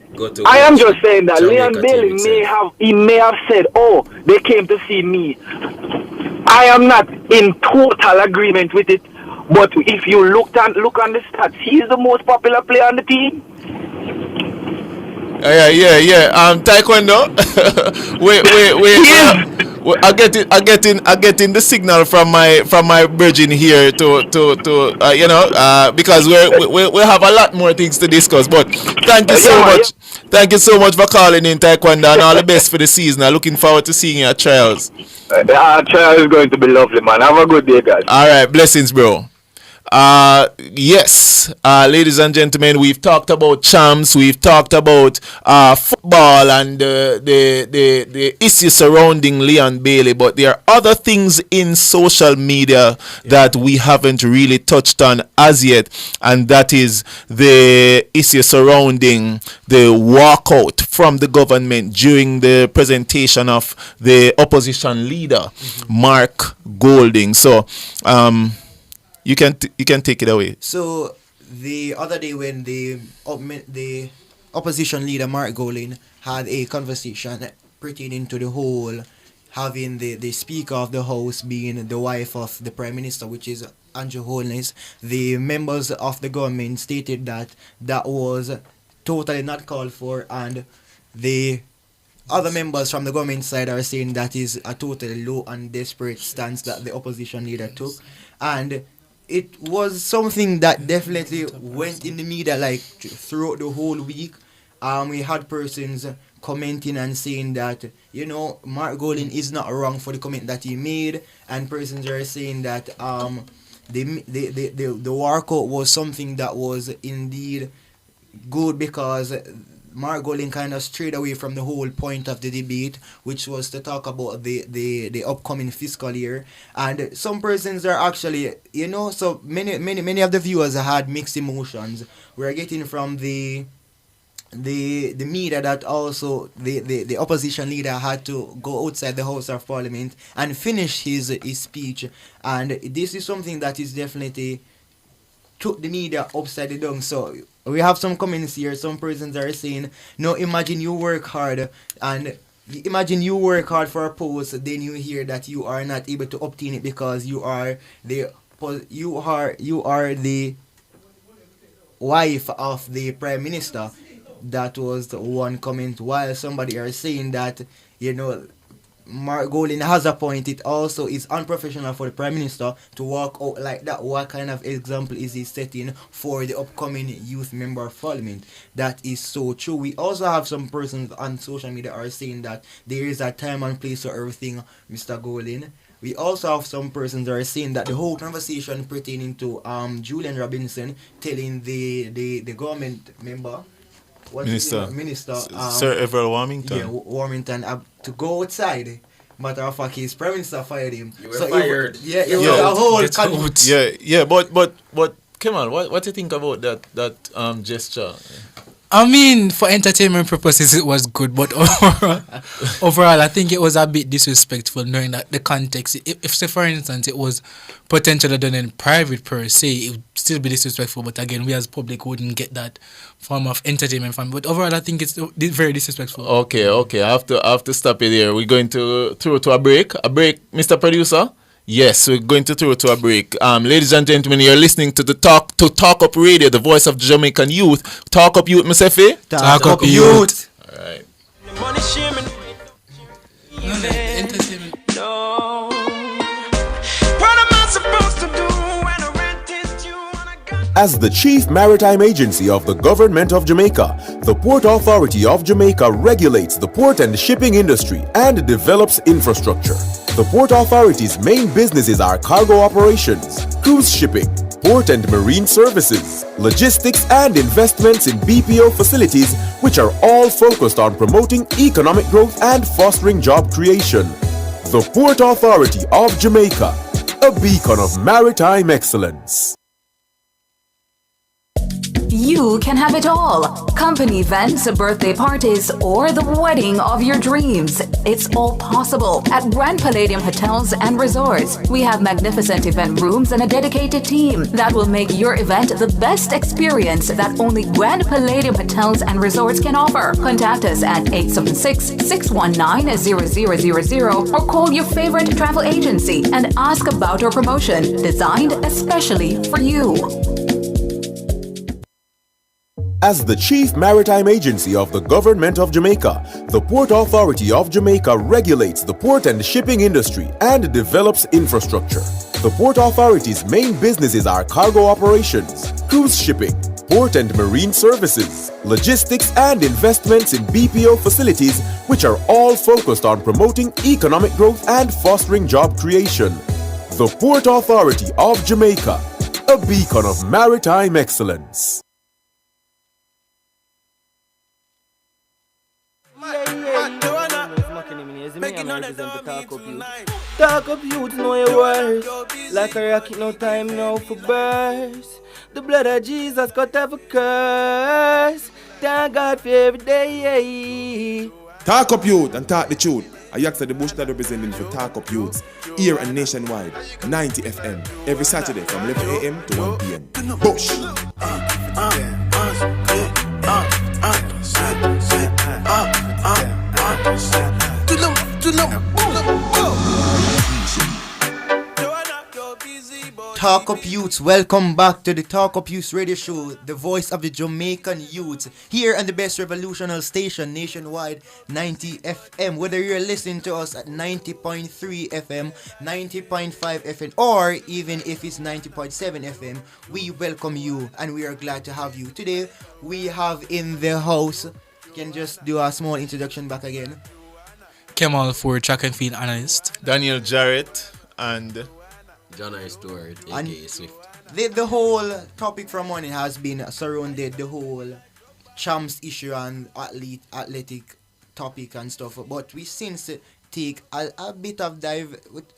I am just saying that Leon Bailey may have said, "Oh, they came to see me." I am not in total agreement with it, but if you look on the stats, he's the most popular player on the team. Yeah. Taekwondo. wait. I getting the signal from my virgin here to because we have a lot more things to discuss. But thank you so much. Thank you so much for calling in, Taekwondo, and all the best for the season. I'm looking forward to seeing you at trials. Trial is going to be lovely, man. Have a good day, guys. All right, blessings, bro. Yes, ladies and gentlemen, we've talked about champs, we've talked about football and the issues surrounding Leon Bailey, but there are other things in social media that we haven't really touched on as yet, and that is the issue surrounding the walkout from the government during the presentation of the opposition leader, Mark Golding. So, you can take it away. So the other day when the opposition leader Mark Golding had a conversation pertaining to the whole having the Speaker of the House being the wife of the Prime Minister, which is Andrew Holness, the members of the government stated that was totally not called for, and the other members from the government side are saying that is a totally low and desperate stance that the opposition leader took. And it was something that definitely went in the media like throughout the whole week. We had persons commenting and saying that, Mark Golding is not wrong for the comment that he made, and persons are saying that the walkout was something that was indeed good because Mark Golding kind of strayed away from the whole point of the debate, which was to talk about the upcoming fiscal year. And some persons are actually, so many of the viewers had mixed emotions. We're getting from the media that also the opposition leader had to go outside the House of Parliament and finish his speech. And this is something that is definitely took the media upside down. So we have some comments here. Some persons are saying, no, imagine you work hard for a post, then you hear that you are not able to obtain it because you are the wife of the Prime Minister. That was the one comment. While somebody are saying that, Mark Golding has a point. It also is unprofessional for the Prime Minister to walk out like that. What kind of example is he setting for the upcoming youth member of Parliament? That is so true. We also have some persons on social media are saying that there is a time and place for everything, Mr. Golding. We also have some persons that are saying that the whole conversation pertaining to Julian Robinson telling the government member, Minister Sir Everett Warmington. Yeah, Warmington to go outside. Matter of fact, his Prime Minister fired him. You were fired. It was a whole but come on, what do you think about that gesture? I mean, for entertainment purposes, it was good, but overall, I think it was a bit disrespectful, knowing that the context. If say, for instance, it was potentially done in private per se, it would still be disrespectful. But again, we as public wouldn't get that form of entertainment fun. But overall, I think it's very disrespectful. Okay. I have to stop it here. We're going to throw to a break. Mr. Producer. Yes, we're going to throw it to a break. Ladies and gentlemen, you're listening to the Talk Up Radio, the voice of Jamaican youth. Talk Up Youth, Mr. F. Talk Up Youth. All right. Entertainment. No. What am I supposed to do when the rent is due? As the chief maritime agency of the government of Jamaica, the Port Authority of Jamaica regulates the port and shipping industry and develops infrastructure. The Port Authority's main businesses are cargo operations, cruise shipping, port and marine services, logistics and investments in BPO facilities, which are all focused on promoting economic growth and fostering job creation. The Port Authority of Jamaica, a beacon of maritime excellence. You can have it all. Company events, birthday parties, or the wedding of your dreams. It's all possible at Grand Palladium Hotels and Resorts. We have magnificent event rooms and a dedicated team that will make your event the best experience that only Grand Palladium Hotels and Resorts can offer. Contact us at 876-619-0000 or call your favorite travel agency and ask about our promotion designed especially for you. As the chief maritime agency of the Government of Jamaica, the Port Authority of Jamaica regulates the port and shipping industry and develops infrastructure. The Port Authority's main businesses are cargo operations, cruise shipping, port and marine services, logistics and investments in BPO facilities, which are all focused on promoting economic growth and fostering job creation. The Port Authority of Jamaica, a beacon of maritime excellence. Talk up youth, know your words. Like a rocket, no time now for burst. The blood of Jesus cut every curse. Thank God for every day. Talk up youth and talk the truth. I ask the bush that representing for Talk Up Youths here and nationwide, 90 FM, every Saturday from 11 a.m. to 1 p.m. Bush! Talk Up Youths, welcome back to the Talk Up Youths radio show, the voice of the Jamaican youth, here on the best revolutionary station nationwide, 90 FM. Whether you're listening to us at 90.3 FM, 90.5 FM, or even if it's 90.7 FM, we welcome you and we are glad to have you. Today, we have in the house, can just do a small introduction back again. Kemal for track and field analyst. Daniel Jarrett and John I. Stewart, And aka Swift. The whole topic from morning has been surrounded the whole champs issue and athletic topic and stuff. But we since take a bit of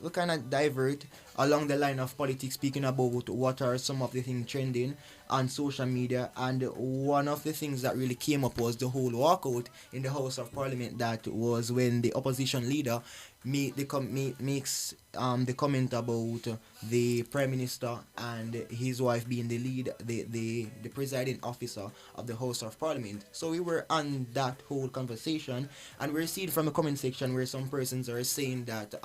we kind of divert along the line of politics, speaking about what are some of the things trending on social media. And one of the things that really came up was the whole walkout in the House of Parliament. That was when the opposition leader makes the comment about the Prime Minister and his wife being the presiding officer of the House of Parliament. So we were on that whole conversation, and we're seeing from the comment section where some persons are saying that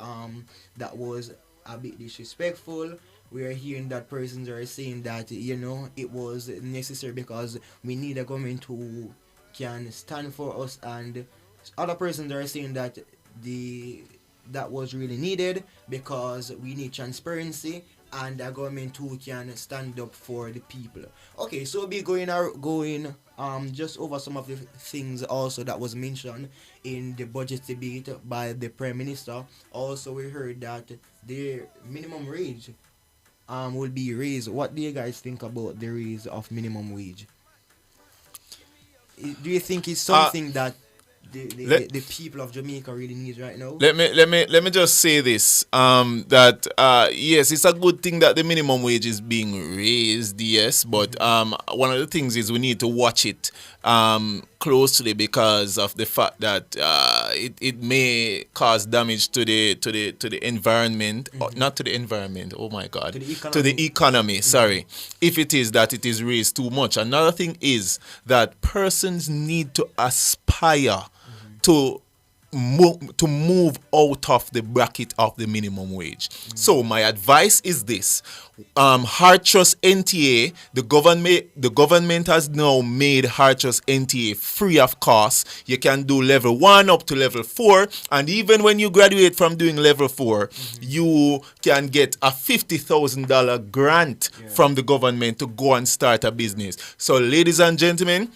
that was a bit disrespectful. We are hearing that persons are saying that it was necessary because we need a government who can stand for us, and other persons are saying that that was really needed because we need transparency and a government who can stand up for the people. Okay, so we'll be going just over some of the things also that was mentioned in the budget debate by the Prime Minister. Also, we heard that the minimum wage will be raised. What do you guys think about the raise of minimum wage? Do you think it's something that the people of Jamaica really need right now? Let me just say this. That yes, it's a good thing that the minimum wage is being raised, yes, but one of the things is we need to watch it closely because of the fact that it may cause damage to the environment, not to the environment, oh my god, to the economy, sorry, if it is that it is raised too much. Another thing is that persons need to aspire to move out of the bracket of the minimum wage. So my advice is this: Hard Trust NTA, the government has now made Hard Trust NTA free of cost. You can do level 1 up to level 4, and even when you graduate from doing level 4, you can get a $50,000 grant from the government to go and start a business. So ladies and gentlemen,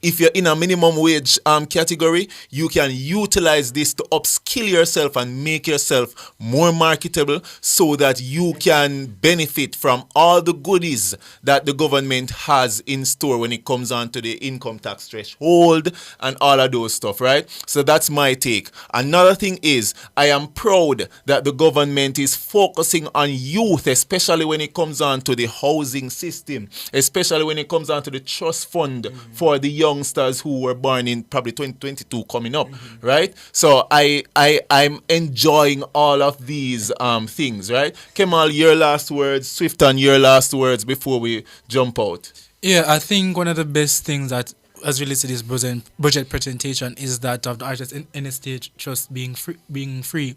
if you're in a minimum wage category, you can utilize this to upskill yourself and make yourself more marketable so that you can benefit from all the goodies that the government has in store when it comes on to the income tax threshold and all of those stuff, right? So that's my take. Another thing is, I am proud that the government is focusing on youth, especially when it comes on to the housing system, especially when it comes on to the trust fund for the youngsters who were born in probably 2022 coming up, right? So I'm enjoying all of these things, right? Kemal, your last words. Swifton, your last words before we jump out. Yeah, I think one of the best things that as relates to this budget presentation is that of the artist in a stage trust being free,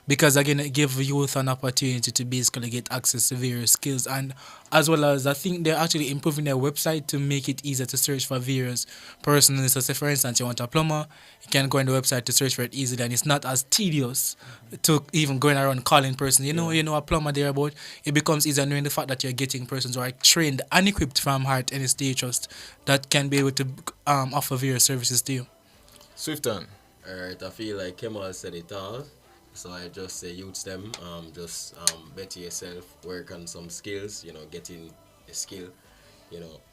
because again it gives youth an opportunity to basically get access to various skills, and as well as I think they're actually improving their website to make it easier to search for various persons. So say for instance you want a plumber, you can go on the website to search for it easily, and it's not as tedious to even going around calling person, you know a plumber thereabout. It becomes easier knowing the fact that you're getting persons who are trained and equipped from heart in a stage trust that can be able to offer various services to you. Swifton. Alright, I feel like Kemal said it all. So I just say youths them, better yourself, work on some skills, getting a skill,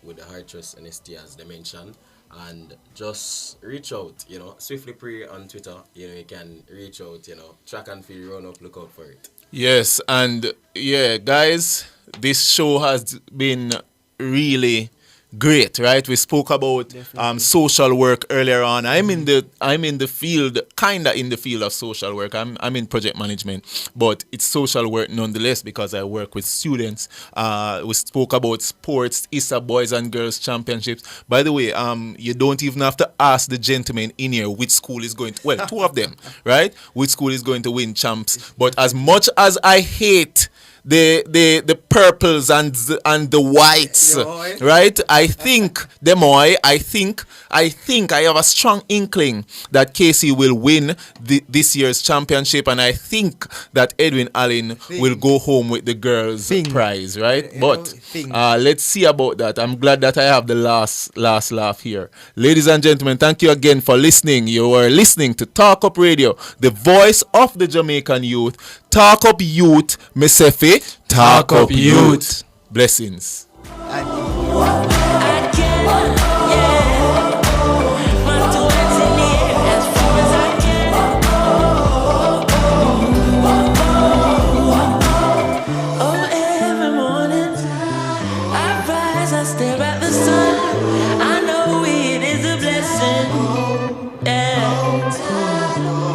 with the heart trust and ST as they mentioned. And just reach out, Swiftly Pre on Twitter, you can reach out, track and field, run up, look out for it. Yes, and yeah, guys, this show has been really great, right? We spoke about social work earlier on. I'm in the field, kinda in the field of social work. I'm in project management, but it's social work nonetheless because I work with students. We spoke about sports, ISA Boys and Girls Championships. By the way, you don't even have to ask the gentlemen in here which school is going to, well, two of them, right? Which school is going to win champs. But as much as I hate the purples and the whites, right? I think I have a strong inkling that KC will win this year's championship, and I think that Edwin Allen will go home with the girls' prize, right? But let's see about that. I'm glad that I have the last laugh here. Ladies and gentlemen, thank you again for listening. You are listening to Talk Up Radio, the voice of the Jamaican youth. Talk Up Youth, Mesefe. Talk Up Youth. Blessings. I know it is a blessing. Yeah.